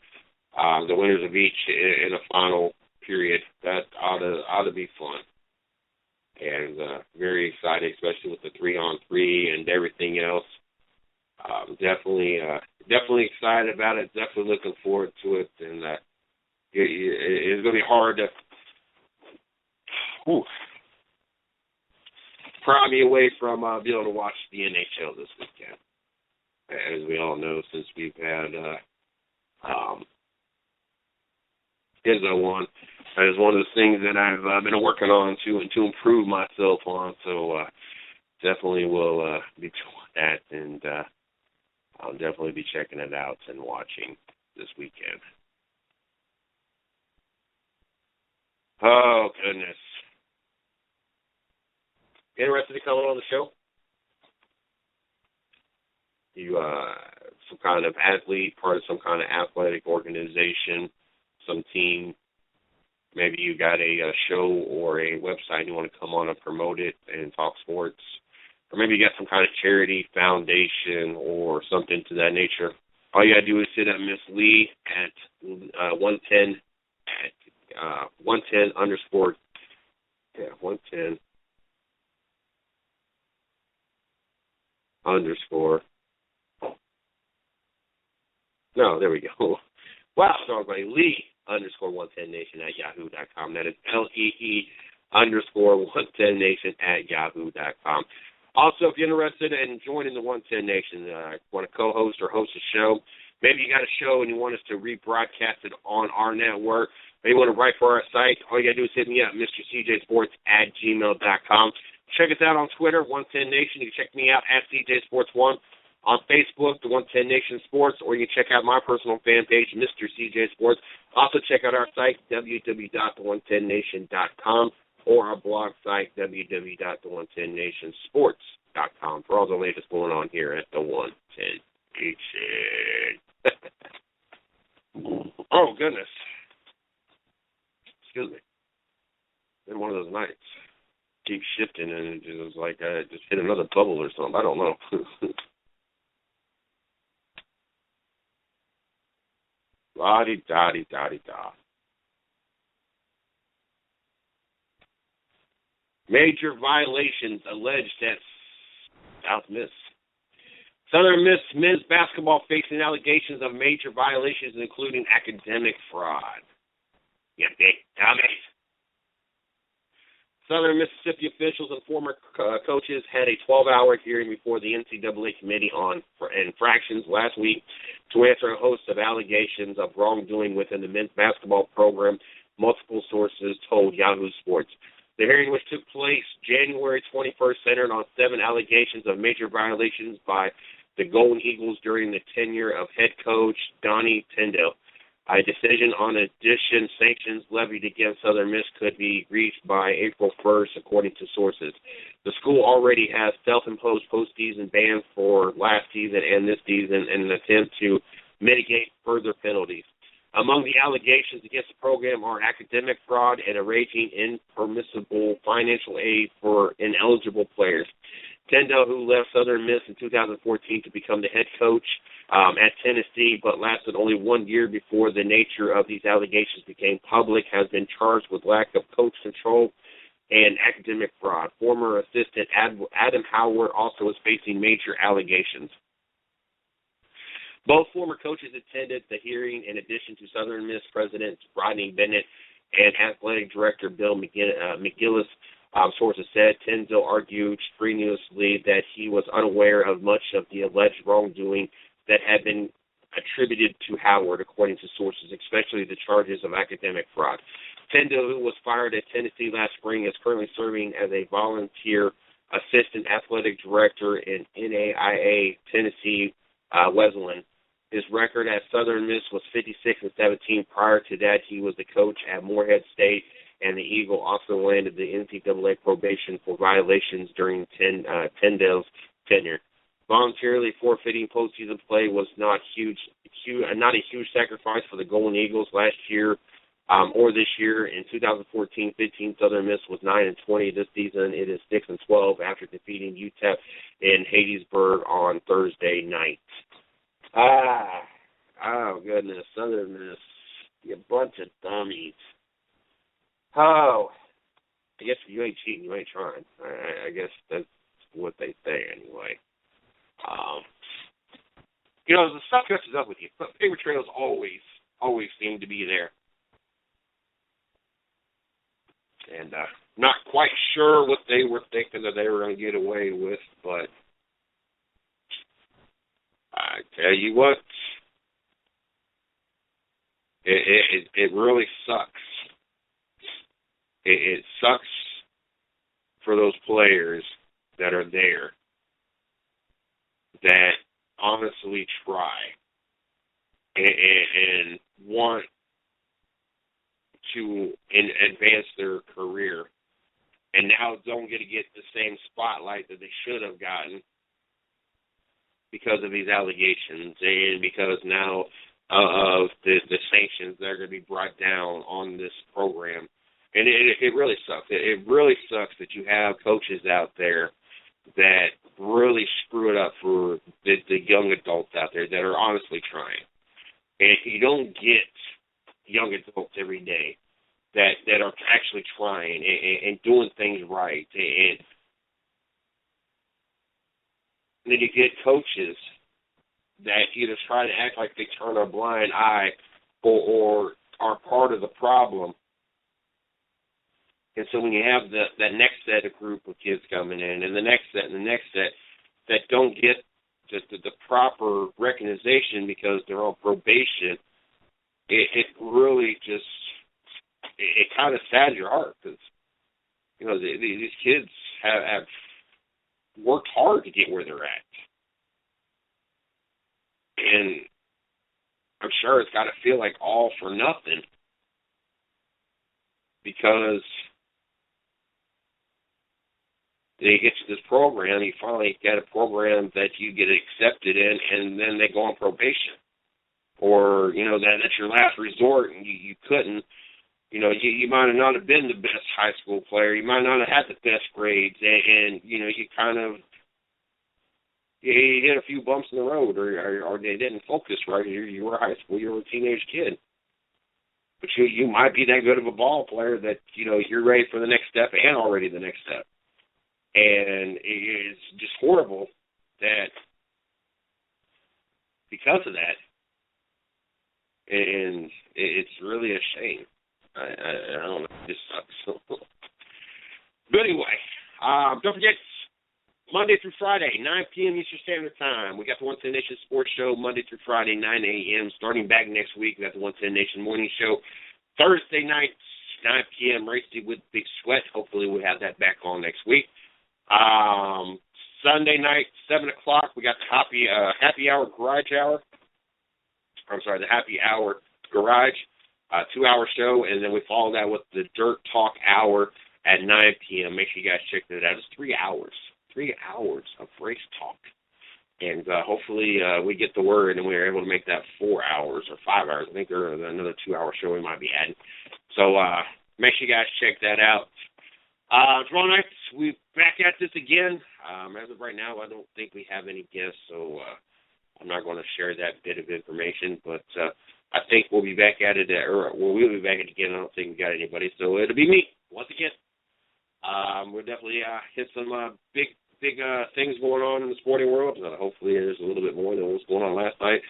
the winners of each in a final period. That ought to be fun. And very excited, especially with the 3-on-3 and everything else. Definitely excited about it. Definitely looking forward to it, and it's going to be hard to pry me away from being able to watch the NHL this weekend. As we all know, since we've had Izzo on, that is one of the things that I've been working on to improve myself on. So definitely will be doing that, and I'll definitely be checking it out and watching this weekend. goodness. Interested in coming on the show? You some kind of athlete, part of some kind of athletic organization, some team. Maybe you got a show or a website and you want to come on and promote it and talk sports. Or maybe you got some kind of charity, foundation, or something to that nature. All you got to do is hit up Miss Lee at 110 _. No, there we go. Wow, sorry, Lee _110nation at yahoo.com. That is LEE _110nation at yahoo.com. Also, if you're interested in joining the 110 Nation, want to co-host or host a show, maybe you got a show and you want us to rebroadcast it on our network, maybe you want to write for our site, all you got to do is hit me up, MrCJSports@gmail.com. Check us out on Twitter, 110 Nation. You can check me out at CJSports1. On Facebook, the 110 Nation Sports, or you can check out my personal fan page, Mr. CJ Sports. Also check out our site, www.the110nation.com, or our blog site, www.the110nationsports.com, for all the latest going on here at the 110 Nation. Oh, goodness. Excuse me. Been one of those nights. Keep shifting, and it was like I just hit another bubble or something. I don't know. La-di-da-di-da-di-da. Major violations alleged at South Miss. Southern Miss men's basketball facing allegations of major violations, including academic fraud. You big dummies. Southern Mississippi officials and former coaches had a 12-hour hearing before the NCAA Committee on Infractions last week to answer a host of allegations of wrongdoing within the men's basketball program, multiple sources told Yahoo Sports. The hearing, which took place January 21st, centered on 7 allegations of major violations by the Golden Eagles during the tenure of head coach Donnie Tyndall. A decision on addition sanctions levied against Southern Miss could be reached by April 1st, according to sources. The school already has self-imposed postseason bans for last season and this season in an attempt to mitigate further penalties. Among the allegations against the program are academic fraud and arranging impermissible financial aid for ineligible players. Tyndall, who left Southern Miss in 2014 to become the head coach at Tennessee, but lasted only 1 year before the nature of these allegations became public, has been charged with lack of coach control and academic fraud. Former assistant Adam Howard also is facing major allegations. Both former coaches attended the hearing, in addition to Southern Miss President Rodney Bennett and Athletic Director Bill McGillis. Sources said Tyndall argued strenuously that he was unaware of much of the alleged wrongdoing that had been attributed to Howard, according to sources, especially the charges of academic fraud. Tyndall, who was fired at Tennessee last spring, is currently serving as a volunteer assistant athletic director in NAIA Tennessee Wesleyan. His record at Southern Miss was 56-17. Prior to that, he was the coach at Morehead State, and the Eagle also landed the NCAA probation for violations during Tyndall's tenure. Voluntarily forfeiting postseason play was not a huge sacrifice for the Golden Eagles last year or this year. In 2014-15, Southern Miss was 9-20. This season, it is 6-12 after defeating UTEP in Hattiesburg on Thursday night. Oh goodness, Southern Miss, you bunch of dummies. Oh, I guess if you ain't cheating, you ain't trying. I guess that's what they say anyway. The stuff catches up with you. But paper trails always seem to be there. And not quite sure what they were thinking that they were going to get away with, but I tell you what, it really sucks. It sucks for those players that are there that honestly try and want to advance their career, and now don't get the same spotlight that they should have gotten because of these allegations and because now of the sanctions that are going to be brought down on this program. And it really sucks. It really sucks that you have coaches out there that really screw it up for the young adults out there that are honestly trying. And you don't get young adults every day that are actually trying and doing things right. And then you get coaches that either try to act like they turn a blind eye or are part of the problem. And so when you have that next set of group of kids coming in and the next set and the next set that don't get just the proper recognition because they're on probation, it really just, it kind of saddens your heart because, you know, these kids have worked hard to get where they're at. And I'm sure it's got to feel like all for nothing because you get to this program, you finally get a program that you get accepted in, and then they go on probation. Or, you know, that's your last resort, and you couldn't. You know, you might have not have been the best high school player. You might not have had the best grades, and you know, you kind of you hit a few bumps in the road, or they didn't focus right. You were high school, you were a teenage kid. But you might be that good of a ball player that, you know, you're ready for the next step and already the next step. And it's just horrible that because of that, and it's really a shame. I don't know. It just sucks. But anyway, don't forget, Monday through Friday, 9 p.m. Eastern Standard Time. We got the 110 Nation Sports Show Monday through Friday, 9 a.m. Starting back next week, we got the 110 Nation Morning Show. Thursday night, 9 p.m. Racing with Big Sweat. Hopefully we'll have that back on next week. Sunday night, 7 o'clock, we got the Happy Hour Garage Hour. I'm sorry, the Happy Hour Garage, 2-hour show, and then we follow that with the Dirt Talk Hour at 9 p.m. Make sure you guys check that out. It's 3 hours. 3 hours of race talk. And hopefully we get the word and we're able to make that 4 hours or 5 hours. I think there's another 2-hour show we might be adding. So make sure you guys check that out. Tomorrow night, we're back at this again. As of right now, I don't think we have any guests, so I'm not going to share that bit of information. But I think we'll be back at it, we'll be back at it again. I don't think we got anybody, so it'll be me once again. We'll definitely hit some big things going on in the sporting world. Hopefully there's a little bit more than what was going on last night.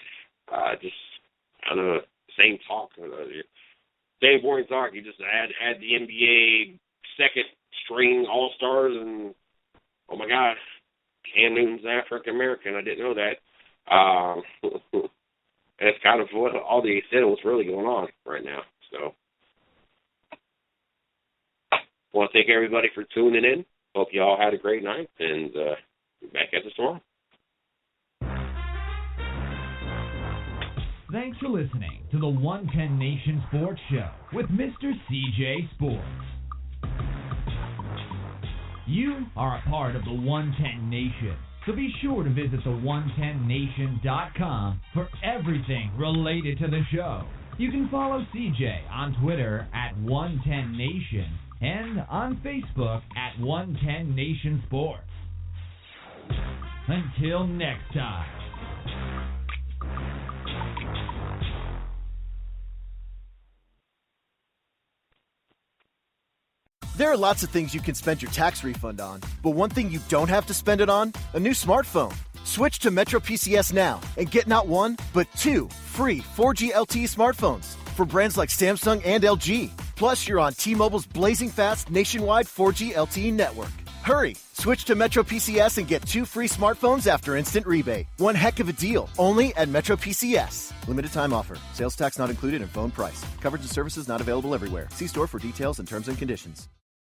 Just kind of same talk. Same boring talk. You just add the NBA second string All-Stars and, oh my God, Cam Newton's African-American. I didn't know that. And it's kind of what all they said what's really going on right now. So I want to thank everybody for tuning in. Hope you all had a great night, and be back at this tomorrow. Thanks for listening to the 110 Nation Sports Show with Mr. CJ Sports. You are a part of the 110 Nation, so be sure to visit the110nation.com for everything related to the show. You can follow CJ on Twitter at 110Nation and on Facebook at 110 Nation Sports. Until next time. There are lots of things you can spend your tax refund on, but one thing you don't have to spend it on, a new smartphone. Switch to Metro PCS now and get not one, but 2 free 4G LTE smartphones for brands like Samsung and LG. Plus, you're on T-Mobile's blazing fast nationwide 4G LTE network. Hurry! Switch to Metro PCS and get 2 free smartphones after instant rebate. One heck of a deal, only at Metro PCS. Limited time offer. Sales tax not included in phone price. Coverage and services not available everywhere. See store for details and terms and conditions.